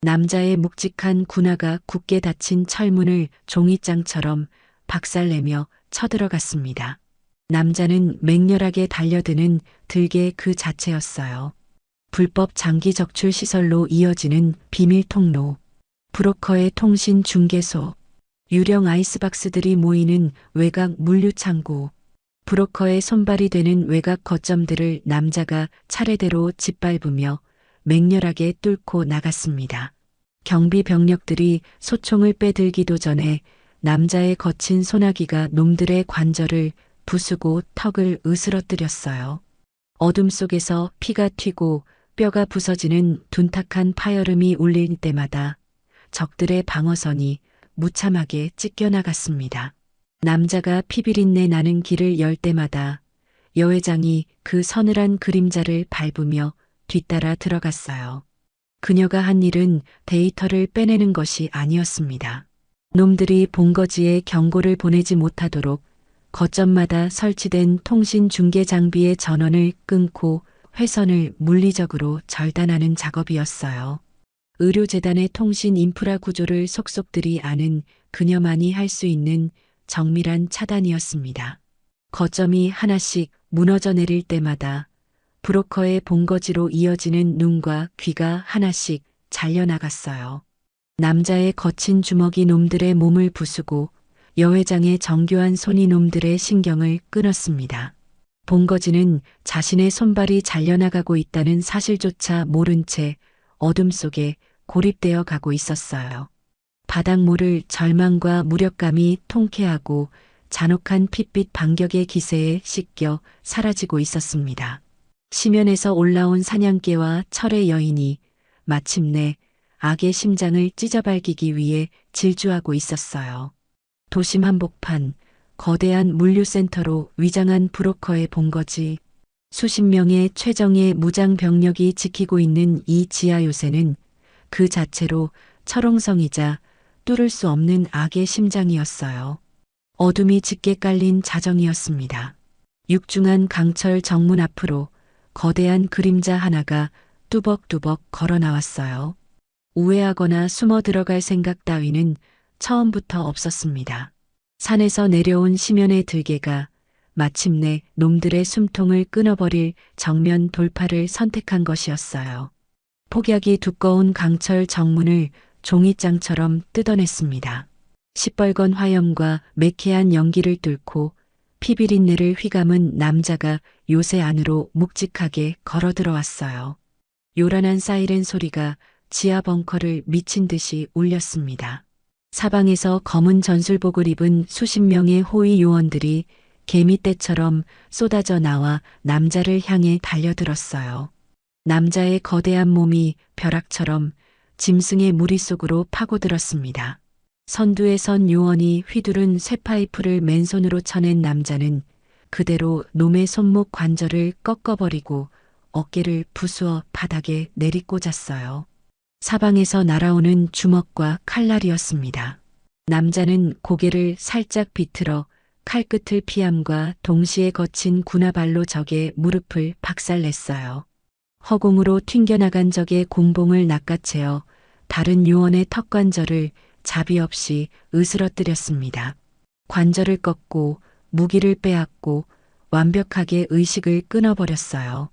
남자의 묵직한 군화가 굳게 닫힌 철문을 종이장처럼 박살내며 쳐들어갔습니다. 남자는 맹렬하게 달려드는 들개 그 자체였어요. 불법 장기 적출 시설로 이어지는 비밀 통로, 브로커의 통신 중개소, 유령 아이스박스들이 모이는 외곽 물류 창고, 브로커의 손발이 되는 외곽 거점들을 남자가 차례대로 짓밟으며 맹렬하게 뚫고 나갔습니다. 경비 병력들이 소총을 빼들기도 전에 남자의 거친 소나기가 놈들의 관절을 부수고 턱을 으스러뜨렸어요. 어둠 속에서 피가 튀고 뼈가 부서지는 둔탁한 파열음이 울릴 때마다 적들의 방어선이 무참하게 찢겨나갔습니다. 남자가 피비린내 나는 길을 열 때마다 여회장이 그 서늘한 그림자를 밟으며 뒤따라 들어갔어요. 그녀가 한 일은 데이터를 빼내는 것이 아니었습니다. 놈들이 본거지에 경고를 보내지 못하도록 거점마다 설치된 통신 중계 장비의 전원을 끊고 회선을 물리적으로 절단하는 작업이었어요. 의료재단의 통신 인프라 구조를 속속들이 아는 그녀만이 할 수 있는 정밀한 차단이었습니다. 거점이 하나씩 무너져 내릴 때마다 브로커의 본거지로 이어지는 눈과 귀가 하나씩 잘려나갔어요. 남자의 거친 주먹이 놈들의 몸을 부수고 여회장의 정교한 손이 놈들의 신경을 끊었습니다. 본거지는 자신의 손발이 잘려나가고 있다는 사실조차 모른 채 어둠 속에 고립되어 가고 있었어요. 바닥 모를 절망과 무력감이 통쾌하고 잔혹한 핏빛 반격의 기세에 씻겨 사라지고 있었습니다. 시면에서 올라온 사냥개와 철의 여인이 마침내 악의 심장을 찢어발기기 위해 질주하고 있었어요. 도심 한복판, 거대한 물류센터로 위장한 브로커의 본거지. 수십 명의 최정예 무장 병력이 지키고 있는 이 지하 요새는 그 자체로 철옹성이자 뚫을 수 없는 악의 심장이었어요. 어둠이 짙게 깔린 자정이었습니다. 육중한 강철 정문 앞으로 거대한 그림자 하나가 뚜벅뚜벅 걸어 나왔어요. 우회하거나 숨어 들어갈 생각 따위는 처음부터 없었습니다. 산에서 내려온 심연의 들개가 마침내 놈들의 숨통을 끊어버릴 정면 돌파를 선택한 것이었어요. 폭약이 두꺼운 강철 정문을 종이장처럼 뜯어냈습니다. 시뻘건 화염과 매캐한 연기를 뚫고 피비린내를 휘감은 남자가 요새 안으로 묵직하게 걸어 들어왔어요. 요란한 사이렌 소리가 지하 벙커를 미친 듯이 울렸습니다. 사방에서 검은 전술복을 입은 수십 명의 호위 요원들이 개미떼처럼 쏟아져 나와 남자를 향해 달려들었어요. 남자의 거대한 몸이 벼락처럼 짐승의 무리 속으로 파고들었습니다. 선두에 선 요원이 휘두른 쇠파이프를 맨손으로 쳐낸 남자는 그대로 놈의 손목 관절을 꺾어버리고 어깨를 부수어 바닥에 내리꽂았어요. 사방에서 날아오는 주먹과 칼날이었습니다. 남자는 고개를 살짝 비틀어 칼끝을 피함과 동시에 거친 군화발로 적의 무릎을 박살냈어요. 허공으로 튕겨나간 적의 공봉을 낚아채어 다른 요원의 턱관절을 자비 없이 으스러뜨렸습니다. 관절을 꺾고 무기를 빼앗고 완벽하게 의식을 끊어버렸어요.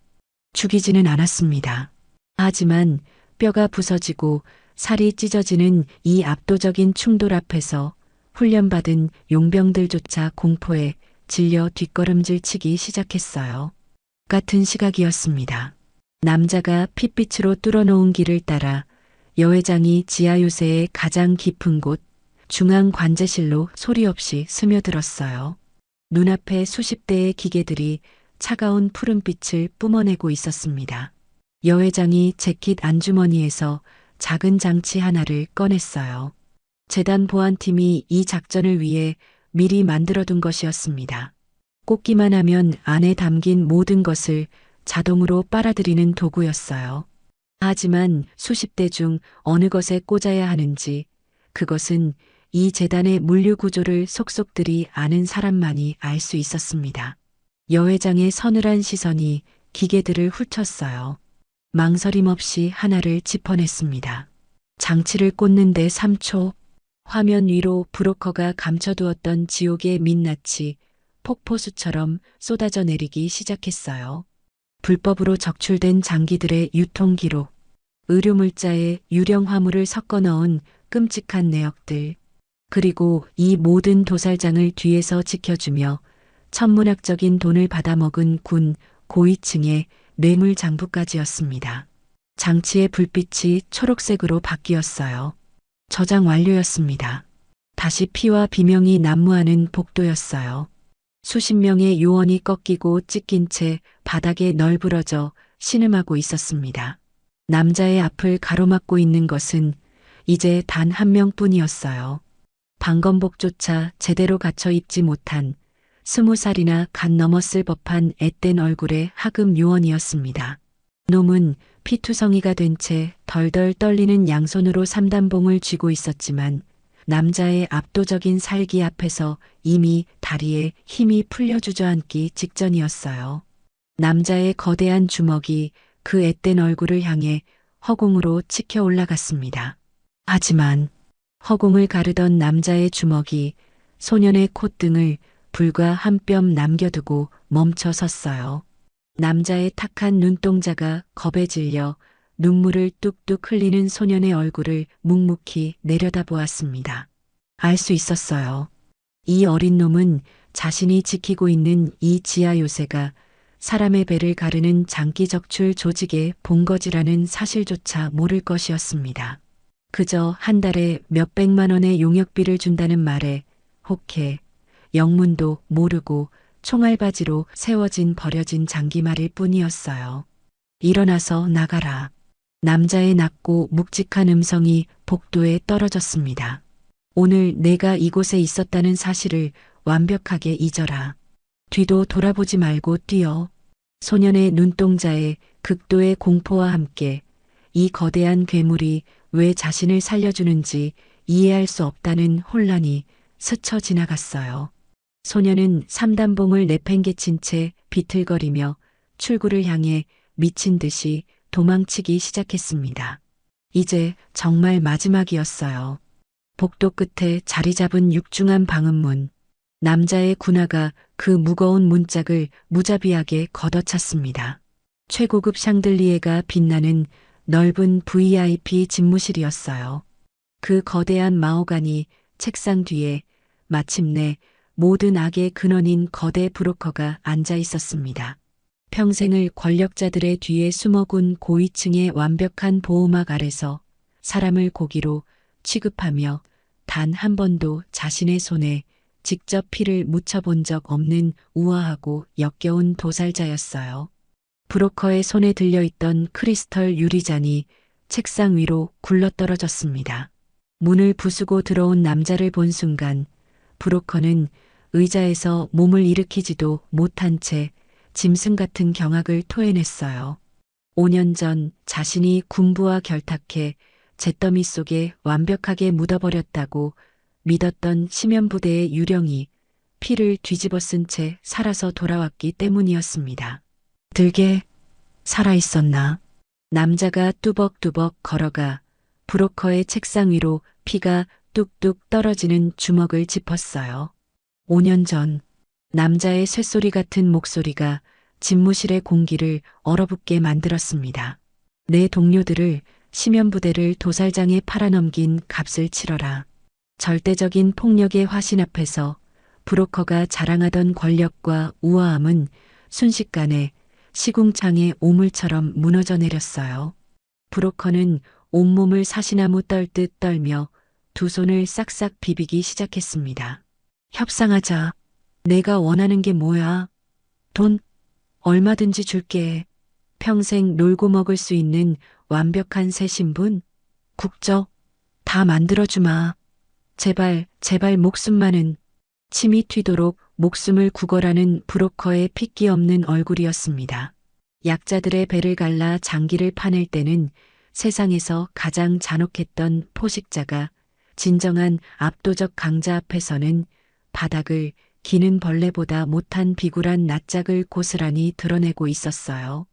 죽이지는 않았습니다. 하지만 뼈가 부서지고 살이 찢어지는 이 압도적인 충돌 앞에서 훈련받은 용병들조차 공포에 질려 뒷걸음질 치기 시작했어요. 같은 시각이었습니다. 남자가 핏빛으로 뚫어놓은 길을 따라 여회장이 지하 요새의 가장 깊은 곳 중앙 관제실로 소리 없이 스며들었어요. 눈앞에 수십 대의 기계들이 차가운 푸른빛을 뿜어내고 있었습니다. 여회장이 재킷 안주머니에서 작은 장치 하나를 꺼냈어요. 재단 보안팀이 이 작전을 위해 미리 만들어둔 것이었습니다. 꽂기만 하면 안에 담긴 모든 것을 자동으로 빨아들이는 도구였어요. 하지만 수십 대 중 어느 것에 꽂아야 하는지 그것은 이 재단의 물류 구조를 속속들이 아는 사람만이 알 수 있었습니다. 여회장의 서늘한 시선이 기계들을 훑었어요. 망설임 없이 하나를 짚어냈습니다. 장치를 꽂는데 3초. 화면 위로 브로커가 감춰두었던 지옥의 민낯이 폭포수처럼 쏟아져 내리기 시작했어요. 불법으로 적출된 장기들의 유통 기록, 의료물자에 유령 화물을 섞어 넣은 끔찍한 내역들, 그리고 이 모든 도살장을 뒤에서 지켜주며 천문학적인 돈을 받아먹은 군 고위층의 뇌물 장부까지였습니다. 장치의 불빛이 초록색으로 바뀌었어요. 저장 완료였습니다. 다시 피와 비명이 난무하는 복도였어요. 수십 명의 요원이 꺾이고 찢긴 채 바닥에 널브러져 신음하고 있었습니다. 남자의 앞을 가로막고 있는 것은 이제 단 한 명뿐이었어요. 방검복조차 제대로 갖춰 입지 못한 20살이나 갓 넘었을 법한 앳된 얼굴의 하급 요원이었습니다. 놈은 피투성이가 된 채 덜덜 떨리는 양손으로 삼단봉을 쥐고 있었지만 남자의 압도적인 살기 앞에서 이미 다리에 힘이 풀려 주저앉기 직전이었어요. 남자의 거대한 주먹이 그 앳된 얼굴을 향해 허공으로 치켜 올라갔습니다. 하지만 허공을 가르던 남자의 주먹이 소년의 콧등을 불과 한 뼘 남겨두고 멈춰 섰어요. 남자의 탁한 눈동자가 겁에 질려 눈물을 뚝뚝 흘리는 소년의 얼굴을 묵묵히 내려다보았습니다. 알 수 있었어요. 이 어린 놈은 자신이 지키고 있는 이 지하 요새가 사람의 배를 가르는 장기적출 조직의 본거지라는 사실조차 모를 것이었습니다. 그저 한 달에 몇백만 원의 용역비를 준다는 말에 혹해 영문도 모르고 총알바지로 세워진 버려진 장기말일 뿐이었어요. 일어나서 나가라. 남자의 낮고 묵직한 음성이 복도에 떨어졌습니다. 오늘 내가 이곳에 있었다는 사실을 완벽하게 잊어라. 뒤도 돌아보지 말고 뛰어. 소년의 눈동자에 극도의 공포와 함께 이 거대한 괴물이 왜 자신을 살려주는지 이해할 수 없다는 혼란이 스쳐 지나갔어요. 소년은 삼단봉을 내팽개친 채 비틀거리며 출구를 향해 미친 듯이 도망치기 시작했습니다. 이제 정말 마지막이었어요. 복도 끝에 자리 잡은 육중한 방음문. 남자의 군화가 그 무거운 문짝을 무자비하게 걷어찼습니다. 최고급 샹들리에가 빛나는 넓은 VIP 집무실이었어요. 그 거대한 마호가니 책상 뒤에 마침내 모든 악의 근원인 거대 브로커가 앉아 있었습니다. 평생을 권력자들의 뒤에 숨어군 고위층의 완벽한 보호막 아래서 사람을 고기로 취급하며 단 한 번도 자신의 손에 직접 피를 묻혀본 적 없는 우아하고 역겨운 도살자였어요. 브로커의 손에 들려있던 크리스털 유리잔이 책상 위로 굴러떨어졌습니다. 문을 부수고 들어온 남자를 본 순간 브로커는 의자에서 몸을 일으키지도 못한 채 짐승 같은 경악을 토해냈어요. 5년 전 자신이 군부와 결탁해 잿더미 속에 완벽하게 묻어버렸다고 믿었던 심연부대의 유령이 피를 뒤집어 쓴 채 살아서 돌아왔기 때문이었습니다. 들게 살아있었나? 남자가 뚜벅뚜벅 걸어가 브로커의 책상 위로 피가 뚝뚝 떨어지는 주먹을 짚었어요. 5년 전 남자의 쇳소리 같은 목소리가 집무실의 공기를 얼어붙게 만들었습니다. 내 동료들을 심연부대를 도살장에 팔아넘긴 값을 치러라. 절대적인 폭력의 화신 앞에서 브로커가 자랑하던 권력과 우아함은 순식간에 시궁창의 오물처럼 무너져 내렸어요. 브로커는 온몸을 사시나무 떨듯 떨며 두 손을 싹싹 비비기 시작했습니다. 협상하자. 내가 원하는 게 뭐야? 돈 얼마든지 줄게. 평생 놀고 먹을 수 있는 완벽한 새 신분? 국적? 다 만들어주마. 제발, 제발 목숨만은. 침이 튀도록 목숨을 구걸하는 브로커의 핏기 없는 얼굴이었습니다. 약자들의 배를 갈라 장기를 파낼 때는 세상에서 가장 잔혹했던 포식자가 진정한 압도적 강자 앞에서는 바닥을 기는 벌레보다 못한 비굴한 낯짝을 고스란히 드러내고 있었어요.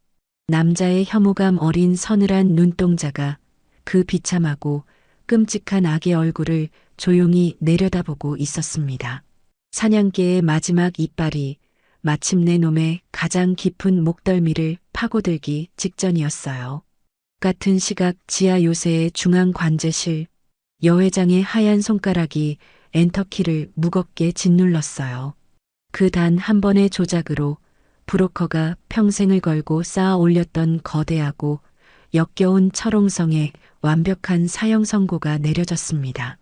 남자의 혐오감 어린 서늘한 눈동자가 그 비참하고 끔찍한 악의 얼굴을 조용히 내려다보고 있었습니다. 사냥개의 마지막 이빨이 마침내 놈의 가장 깊은 목덜미를 파고들기 직전이었어요. 같은 시각 지하 요새의 중앙 관제실, 여회장의 하얀 손가락이 엔터키를 무겁게 짓눌렀어요. 그 단 한 번의 조작으로 브로커가 평생을 걸고 쌓아 올렸던 거대하고 역겨운 철옹성에 완벽한 사형 선고가 내려졌습니다.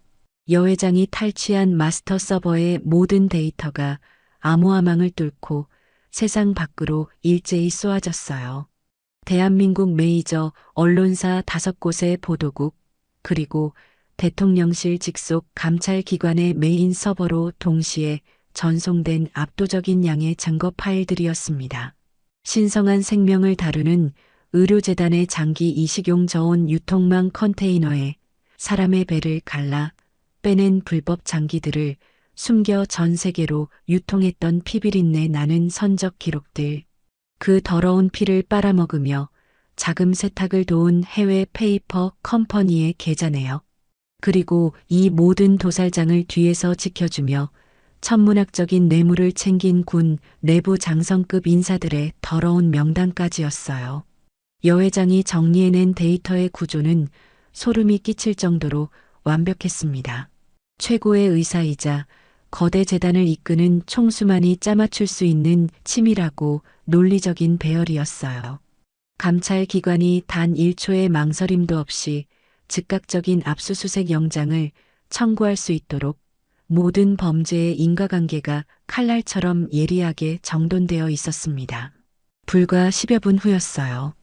여회장이 탈취한 마스터 서버의 모든 데이터가 암호화망을 뚫고 세상 밖으로 일제히 쏘아졌어요. 대한민국 메이저 언론사 5곳의 보도국, 그리고 대통령실 직속 감찰기관의 메인 서버로 동시에 전송된 압도적인 양의 증거 파일들이었습니다. 신성한 생명을 다루는 의료재단의 장기 이식용 저온 유통망 컨테이너에 사람의 배를 갈라 빼낸 불법 장기들을 숨겨 전 세계로 유통했던 피비린내 나는 선적 기록들. 그 더러운 피를 빨아먹으며 자금 세탁을 도운 해외 페이퍼 컴퍼니의 계좌네요. 그리고 이 모든 도살장을 뒤에서 지켜주며 천문학적인 뇌물을 챙긴 군 내부 장성급 인사들의 더러운 명단까지였어요. 여회장이 정리해낸 데이터의 구조는 소름이 끼칠 정도로 완벽했습니다. 최고의 의사이자 거대 재단을 이끄는 총수만이 짜맞출 수 있는 치밀하고 논리적인 배열이었어요. 감찰 기관이 단 1초의 망설임도 없이 즉각적인 압수수색 영장을 청구할 수 있도록 모든 범죄의 인과관계가 칼날처럼 예리하게 정돈되어 있었습니다. 불과 10여 분 후였어요.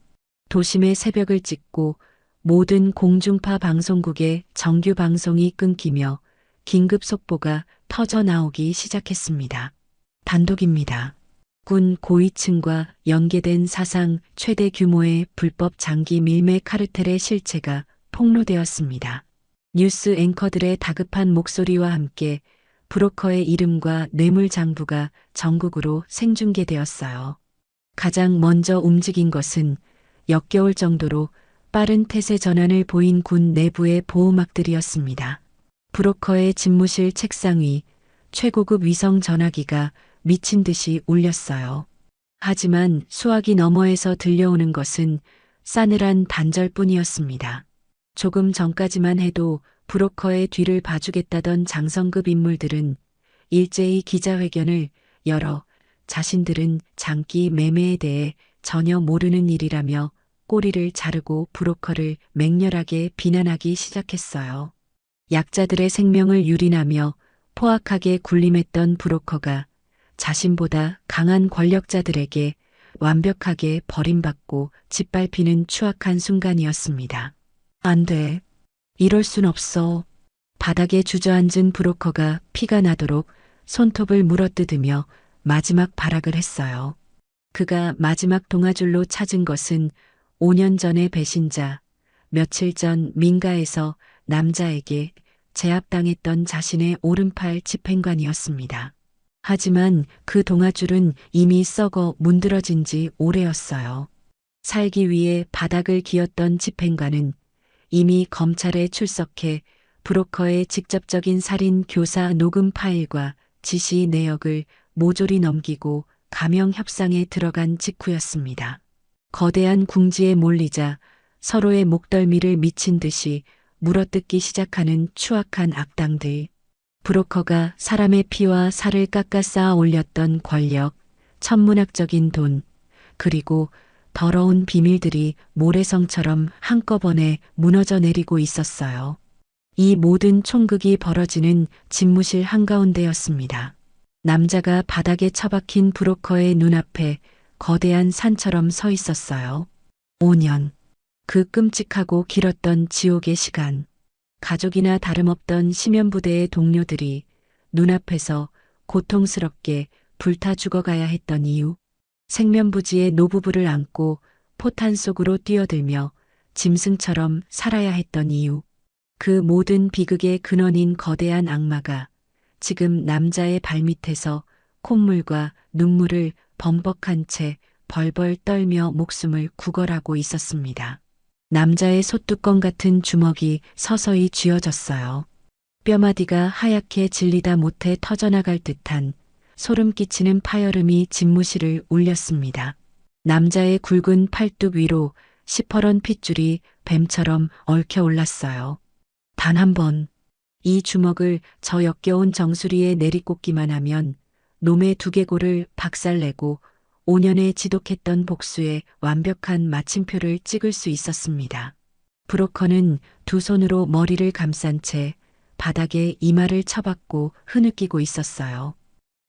도심의 새벽을 찍고 모든 공중파 방송국의 정규 방송이 끊기며 긴급 속보가 터져 나오기 시작했습니다. 단독입니다. 군 고위층과 연계된 사상 최대 규모의 불법 장기 밀매 카르텔의 실체가 폭로되었습니다. 뉴스 앵커들의 다급한 목소리와 함께 브로커의 이름과 뇌물 장부가 전국으로 생중계되었어요. 가장 먼저 움직인 것은 역겨울 정도로 빠른 태세 전환을 보인 군 내부의 보호막들이었습니다. 브로커의 집무실 책상 위 최고급 위성 전화기가 미친 듯이 울렸어요. 하지만 수화기 너머에서 들려오는 것은 싸늘한 단절뿐이었습니다. 조금 전까지만 해도 브로커의 뒤를 봐주겠다던 장성급 인물들은 일제히 기자회견을 열어 자신들은 장기 매매에 대해 전혀 모르는 일이라며 꼬리를 자르고 브로커를 맹렬하게 비난하기 시작했어요. 약자들의 생명을 유린하며 포악하게 군림했던 브로커가 자신보다 강한 권력자들에게 완벽하게 버림받고 짓밟히는 추악한 순간이었습니다. 안 돼. 이럴 순 없어. 바닥에 주저앉은 브로커가 피가 나도록 손톱을 물어뜯으며 마지막 발악을 했어요. 그가 마지막 동아줄로 찾은 것은 5년 전의 배신자, 며칠 전 민가에서 남자에게 제압당했던 자신의 오른팔 집행관이었습니다. 하지만 그 동아줄은 이미 썩어 문드러진 지 오래였어요. 살기 위해 바닥을 기었던 집행관은 이미 검찰에 출석해 브로커의 직접적인 살인 교사 녹음 파일과 지시 내역을 모조리 넘기고 감형 협상에 들어간 직후였습니다. 거대한 궁지에 몰리자 서로의 목덜미를 미친 듯이 물어뜯기 시작하는 추악한 악당들. 브로커가 사람의 피와 살을 깎아 쌓아 올렸던 권력, 천문학적인 돈, 그리고 더러운 비밀들이 모래성처럼 한꺼번에 무너져 내리고 있었어요. 이 모든 총극이 벌어지는 집무실 한가운데였습니다. 남자가 바닥에 처박힌 브로커의 눈앞에 거대한 산처럼 서 있었어요. 5년. 그 끔찍하고 길었던 지옥의 시간. 가족이나 다름없던 심연부대의 동료들이 눈앞에서 고통스럽게 불타 죽어가야 했던 이유. 생면부지의 노부부를 안고 포탄 속으로 뛰어들며 짐승처럼 살아야 했던 이유. 그 모든 비극의 근원인 거대한 악마가 지금 남자의 발밑에서 콧물과 눈물을 범벅한 채 벌벌 떨며 목숨을 구걸하고 있었습니다. 남자의 솥뚜껑 같은 주먹이 서서히 쥐어졌어요. 뼈마디가 하얗게 질리다 못해 터져나갈 듯한 소름 끼치는 파열음이 집무실을 울렸습니다. 남자의 굵은 팔뚝 위로 시퍼런 핏줄이 뱀처럼 얽혀 올랐어요. 단 한 번, 이 주먹을 저 역겨운 정수리에 내리꽂기만 하면 놈의 두개골을 박살내고 5년에 지독했던 복수에 완벽한 마침표를 찍을 수 있었습니다. 브로커는 두 손으로 머리를 감싼 채 바닥에 이마를 쳐박고 흐느끼고 있었어요.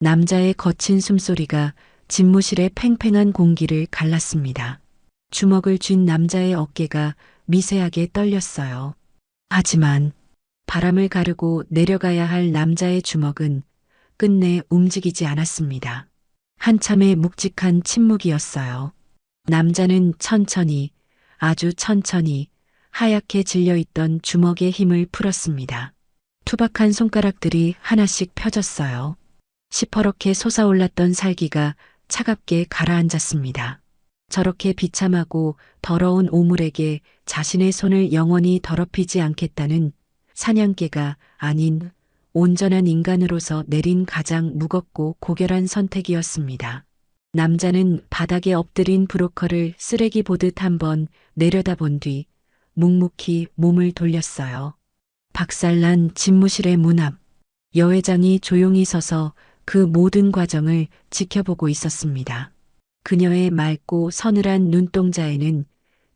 남자의 거친 숨소리가 집무실의 팽팽한 공기를 갈랐습니다. 주먹을 쥔 남자의 어깨가 미세하게 떨렸어요. 하지만 바람을 가르고 내려가야 할 남자의 주먹은 끝내 움직이지 않았습니다. 한참의 묵직한 침묵이었어요. 남자는 천천히, 아주 천천히 하얗게 질려있던 주먹의 힘을 풀었습니다. 투박한 손가락들이 하나씩 펴졌어요. 시퍼렇게 솟아올랐던 살기가 차갑게 가라앉았습니다. 저렇게 비참하고 더러운 오물에게 자신의 손을 영원히 더럽히지 않겠다는 사냥개가 아닌 온전한 인간으로서 내린 가장 무겁고 고결한 선택이었습니다. 남자는 바닥에 엎드린 브로커를 쓰레기 보듯 한번 내려다본 뒤 묵묵히 몸을 돌렸어요. 박살난 집무실의 문 앞, 여 회장이 조용히 서서 그 모든 과정을 지켜보고 있었습니다. 그녀의 맑고 서늘한 눈동자에는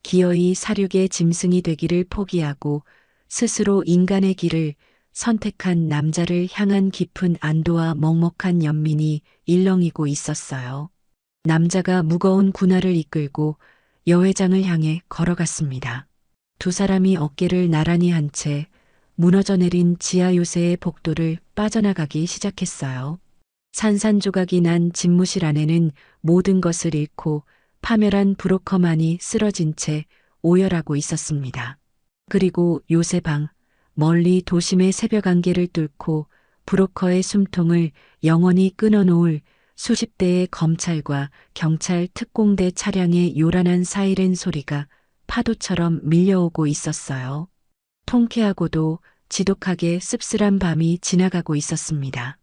기어이 사륙의 짐승이 되기를 포기하고 스스로 인간의 길을 선택한 남자를 향한 깊은 안도와 먹먹한 연민이 일렁이고 있었어요. 남자가 무거운 군화를 이끌고 여 회장을 향해 걸어갔습니다. 두 사람이 어깨를 나란히 한 채 무너져 내린 지하 요새의 복도를 빠져나가기 시작했어요. 산산조각이 난 집무실 안에는 모든 것을 잃고 파멸한 브로커만이 쓰러진 채 오열하고 있었습니다. 그리고 요새 방, 멀리 도심의 새벽 안개를 뚫고 브로커의 숨통을 영원히 끊어놓을 수십 대의 검찰과 경찰 특공대 차량의 요란한 사이렌 소리가 파도처럼 밀려오고 있었어요. 통쾌하고도 지독하게 씁쓸한 밤이 지나가고 있었습니다.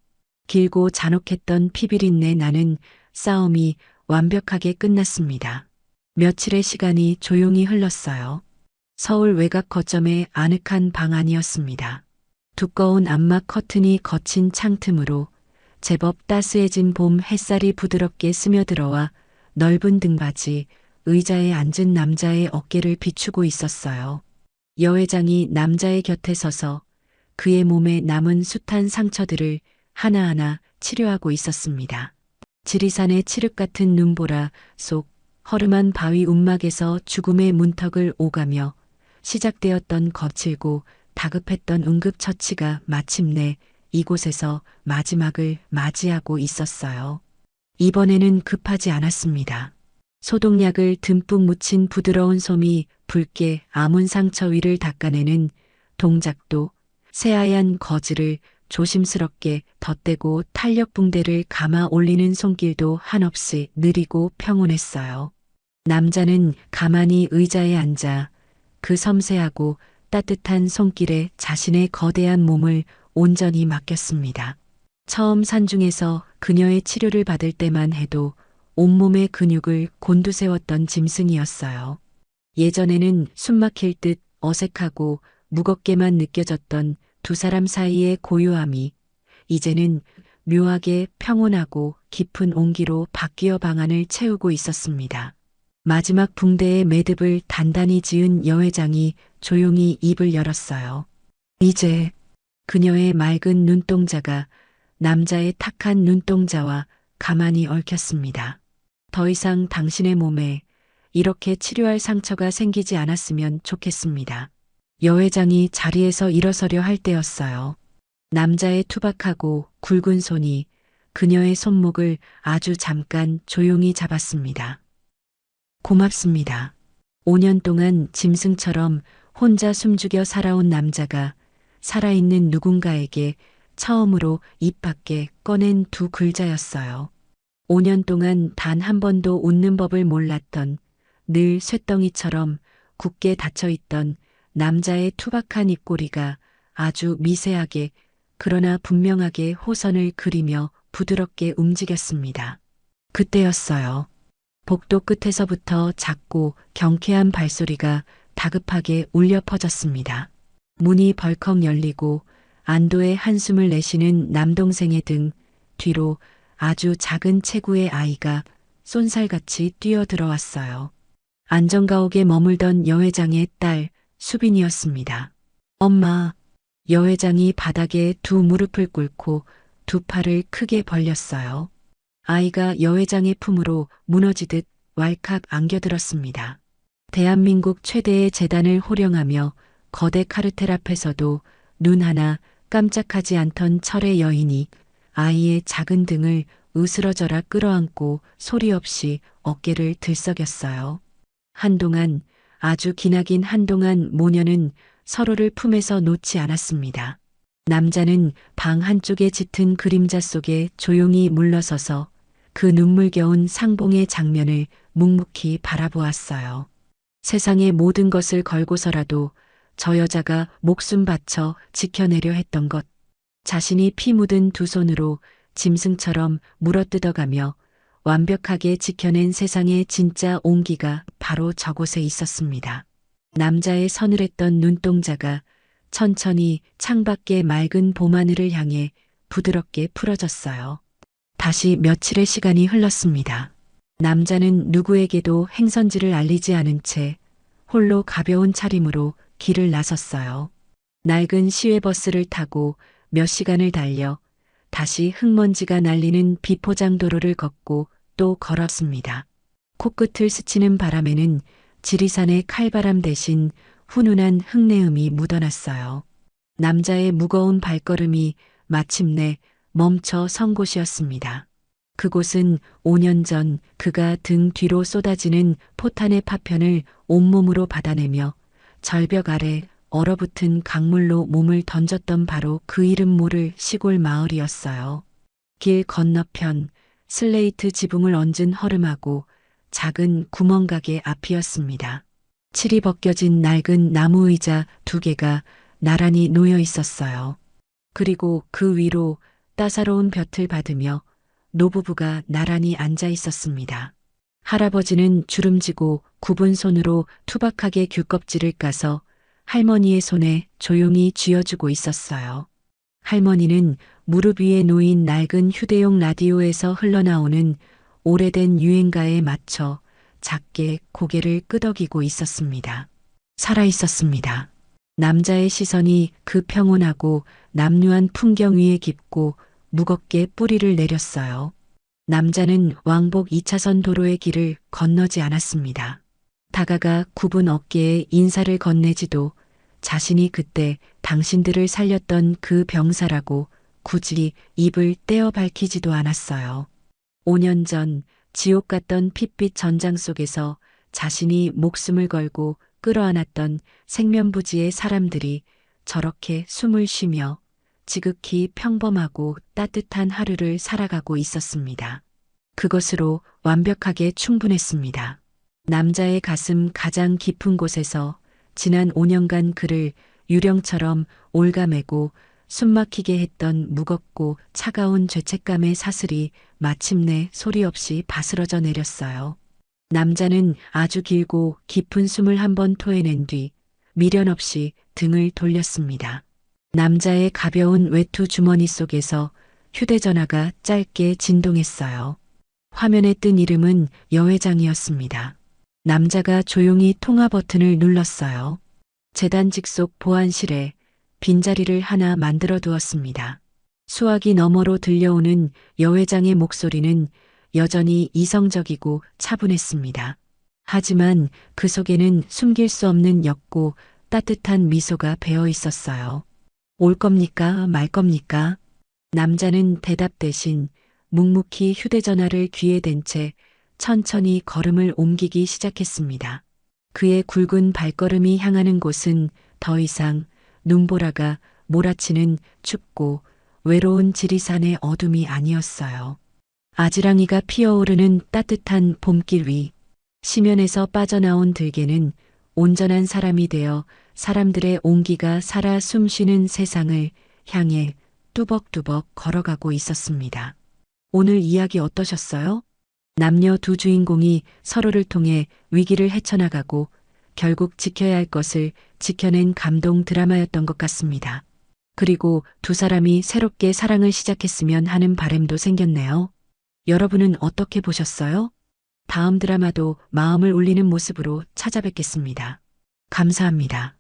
길고 잔혹했던 피비린내 나는 싸움이 완벽하게 끝났습니다. 며칠의 시간이 조용히 흘렀어요. 서울 외곽 거점의 아늑한 방 안이었습니다. 두꺼운 암막 커튼이 거친 창틈으로 제법 따스해진 봄 햇살이 부드럽게 스며들어와 넓은 등받이, 의자에 앉은 남자의 어깨를 비추고 있었어요. 여 회장이 남자의 곁에 서서 그의 몸에 남은 숱한 상처들을 하나하나 치료하고 있었습니다. 지리산의 칠흑 같은 눈보라 속 허름한 바위 움막에서 죽음의 문턱을 오가며 시작되었던 거칠고 다급했던 응급처치가 마침내 이곳에서 마지막을 맞이하고 있었어요. 이번에는 급하지 않았습니다. 소독약을 듬뿍 묻힌 부드러운 솜이 붉게 아문 상처 위를 닦아내는 동작도 새하얀 거즈를 조심스럽게 덧대고 탄력 붕대를 감아 올리는 손길도 한없이 느리고 평온했어요. 남자는 가만히 의자에 앉아 그 섬세하고 따뜻한 손길에 자신의 거대한 몸을 온전히 맡겼습니다. 처음 산중에서 그녀의 치료를 받을 때만 해도 온몸의 근육을 곤두세웠던 짐승이었어요. 예전에는 숨막힐 듯 어색하고 무겁게만 느껴졌던 두 사람 사이의 고요함이 이제는 묘하게 평온하고 깊은 온기로 바뀌어 방안을 채우고 있었습니다. 마지막 붕대의 매듭을 단단히 지은 여 회장이 조용히 입을 열었어요. 이제 그녀의 맑은 눈동자가 남자의 탁한 눈동자와 가만히 얽혔습니다. 더 이상 당신의 몸에 이렇게 치료할 상처가 생기지 않았으면 좋겠습니다. 여 회장이 자리에서 일어서려 할 때였어요. 남자의 투박하고 굵은 손이 그녀의 손목을 아주 잠깐 조용히 잡았습니다. 고맙습니다. 5년 동안 짐승처럼 혼자 숨죽여 살아온 남자가 살아있는 누군가에게 처음으로 입 밖에 꺼낸 두 글자였어요. 5년 동안 단 한 번도 웃는 법을 몰랐던 늘 쇳덩이처럼 굳게 닫혀있던 남자의 투박한 입꼬리가 아주 미세하게 그러나 분명하게 호선을 그리며 부드럽게 움직였습니다. 그때였어요. 복도 끝에서부터 작고 경쾌한 발소리가 다급하게 울려 퍼졌습니다. 문이 벌컥 열리고 안도의 한숨을 내쉬는 남동생의 등 뒤로 아주 작은 체구의 아이가 쏜살같이 뛰어들어왔어요. 안정가옥에 머물던 여 회장의 딸 수빈이었습니다. 엄마, 여 회장이 바닥에 두 무릎을 꿇고 두 팔을 크게 벌렸어요. 아이가 여 회장의 품으로 무너지듯 왈칵 안겨들었습니다. 대한민국 최대의 재단을 호령하며 거대 카르텔 앞에서도 눈 하나 깜짝하지 않던 철의 여인이 아이의 작은 등을 으스러져라 끌어안고 소리 없이 어깨를 들썩였어요. 한동안, 아주 기나긴 한동안 모녀는 서로를 품에서 놓지 않았습니다. 남자는 방 한쪽에 짙은 그림자 속에 조용히 물러서서 그 눈물겨운 상봉의 장면을 묵묵히 바라보았어요. 세상의 모든 것을 걸고서라도 저 여자가 목숨 바쳐 지켜내려 했던 것, 자신이 피 묻은 두 손으로 짐승처럼 물어뜯어가며 완벽하게 지켜낸 세상의 진짜 온기가 바로 저곳에 있었습니다. 남자의 서늘했던 눈동자가 천천히 창밖의 맑은 봄하늘을 향해 부드럽게 풀어졌어요. 다시 며칠의 시간이 흘렀습니다. 남자는 누구에게도 행선지를 알리지 않은 채 홀로 가벼운 차림으로 길을 나섰어요. 낡은 시외버스를 타고 몇 시간을 달려 다시 흙먼지가 날리는 비포장 도로를 걷고 또 걸었습니다. 코끝을 스치는 바람에는 지리산의 칼바람 대신 훈훈한 흙내음이 묻어났어요. 남자의 무거운 발걸음이 마침내 멈춰 선 곳이었습니다. 그곳은 5년 전 그가 등 뒤로 쏟아지는 포탄의 파편을 온몸으로 받아내며 절벽 아래 얼어붙은 강물로 몸을 던졌던 바로 그 이름 모를 시골 마을이었어요. 길 건너편 슬레이트 지붕을 얹은 허름하고 작은 구멍가게 앞이었습니다. 칠이 벗겨진 낡은 나무 의자 2개가 나란히 놓여 있었어요. 그리고 그 위로 따사로운 볕을 받으며 노부부가 나란히 앉아 있었습니다. 할아버지는 주름지고 굽은 손으로 투박하게 귤껍질을 까서 할머니의 손에 조용히 쥐어주고 있었어요. 할머니는 무릎 위에 놓인 낡은 휴대용 라디오에서 흘러나오는 오래된 유행가에 맞춰 작게 고개를 끄덕이고 있었습니다. 살아 있었습니다. 남자의 시선이 그 평온하고 남루한 풍경 위에 깊고 무겁게 뿌리를 내렸어요. 남자는 왕복 2차선 도로의 길을 건너지 않았습니다. 다가가 굽은 어깨에 인사를 건네지도 자신이 그때 당신들을 살렸던 그 병사라고 굳이 입을 떼어 밝히지도 않았어요. 5년 전 지옥 같던 핏빛 전장 속에서 자신이 목숨을 걸고 끌어안았던 생면부지의 사람들이 저렇게 숨을 쉬며 지극히 평범하고 따뜻한 하루를 살아가고 있었습니다. 그것으로 완벽하게 충분했습니다. 남자의 가슴 가장 깊은 곳에서 지난 5년간 그를 유령처럼 올가매고 숨막히게 했던 무겁고 차가운 죄책감의 사슬이 마침내 소리 없이 바스러져 내렸어요. 남자는 아주 길고 깊은 숨을 한 번 토해낸 뒤 미련 없이 등을 돌렸습니다. 남자의 가벼운 외투 주머니 속에서 휴대전화가 짧게 진동했어요. 화면에 뜬 이름은 여 회장이었습니다. 남자가 조용히 통화 버튼을 눌렀어요. 재단직 속 보안실에 빈자리를 하나 만들어 두었습니다. 수화기 너머로 들려오는 여 회장의 목소리는 여전히 이성적이고 차분했습니다. 하지만 그 속에는 숨길 수 없는 옅고 따뜻한 미소가 배어 있었어요. 올 겁니까? 말 겁니까? 남자는 대답 대신 묵묵히 휴대전화를 귀에 댄 채 천천히 걸음을 옮기기 시작했습니다. 그의 굵은 발걸음이 향하는 곳은 더 이상 눈보라가 몰아치는 춥고 외로운 지리산의 어둠이 아니었어요. 아지랑이가 피어오르는 따뜻한 봄길 위, 시면에서 빠져나온 들개는 온전한 사람이 되어 사람들의 온기가 살아 숨쉬는 세상을 향해 뚜벅뚜벅 걸어가고 있었습니다. 오늘 이야기 어떠셨어요? 남녀 두 주인공이 서로를 통해 위기를 헤쳐나가고 결국 지켜야 할 것을 지켜낸 감동 드라마였던 것 같습니다. 그리고 두 사람이 새롭게 사랑을 시작했으면 하는 바람도 생겼네요. 여러분은 어떻게 보셨어요? 다음 드라마도 마음을 울리는 모습으로 찾아뵙겠습니다. 감사합니다.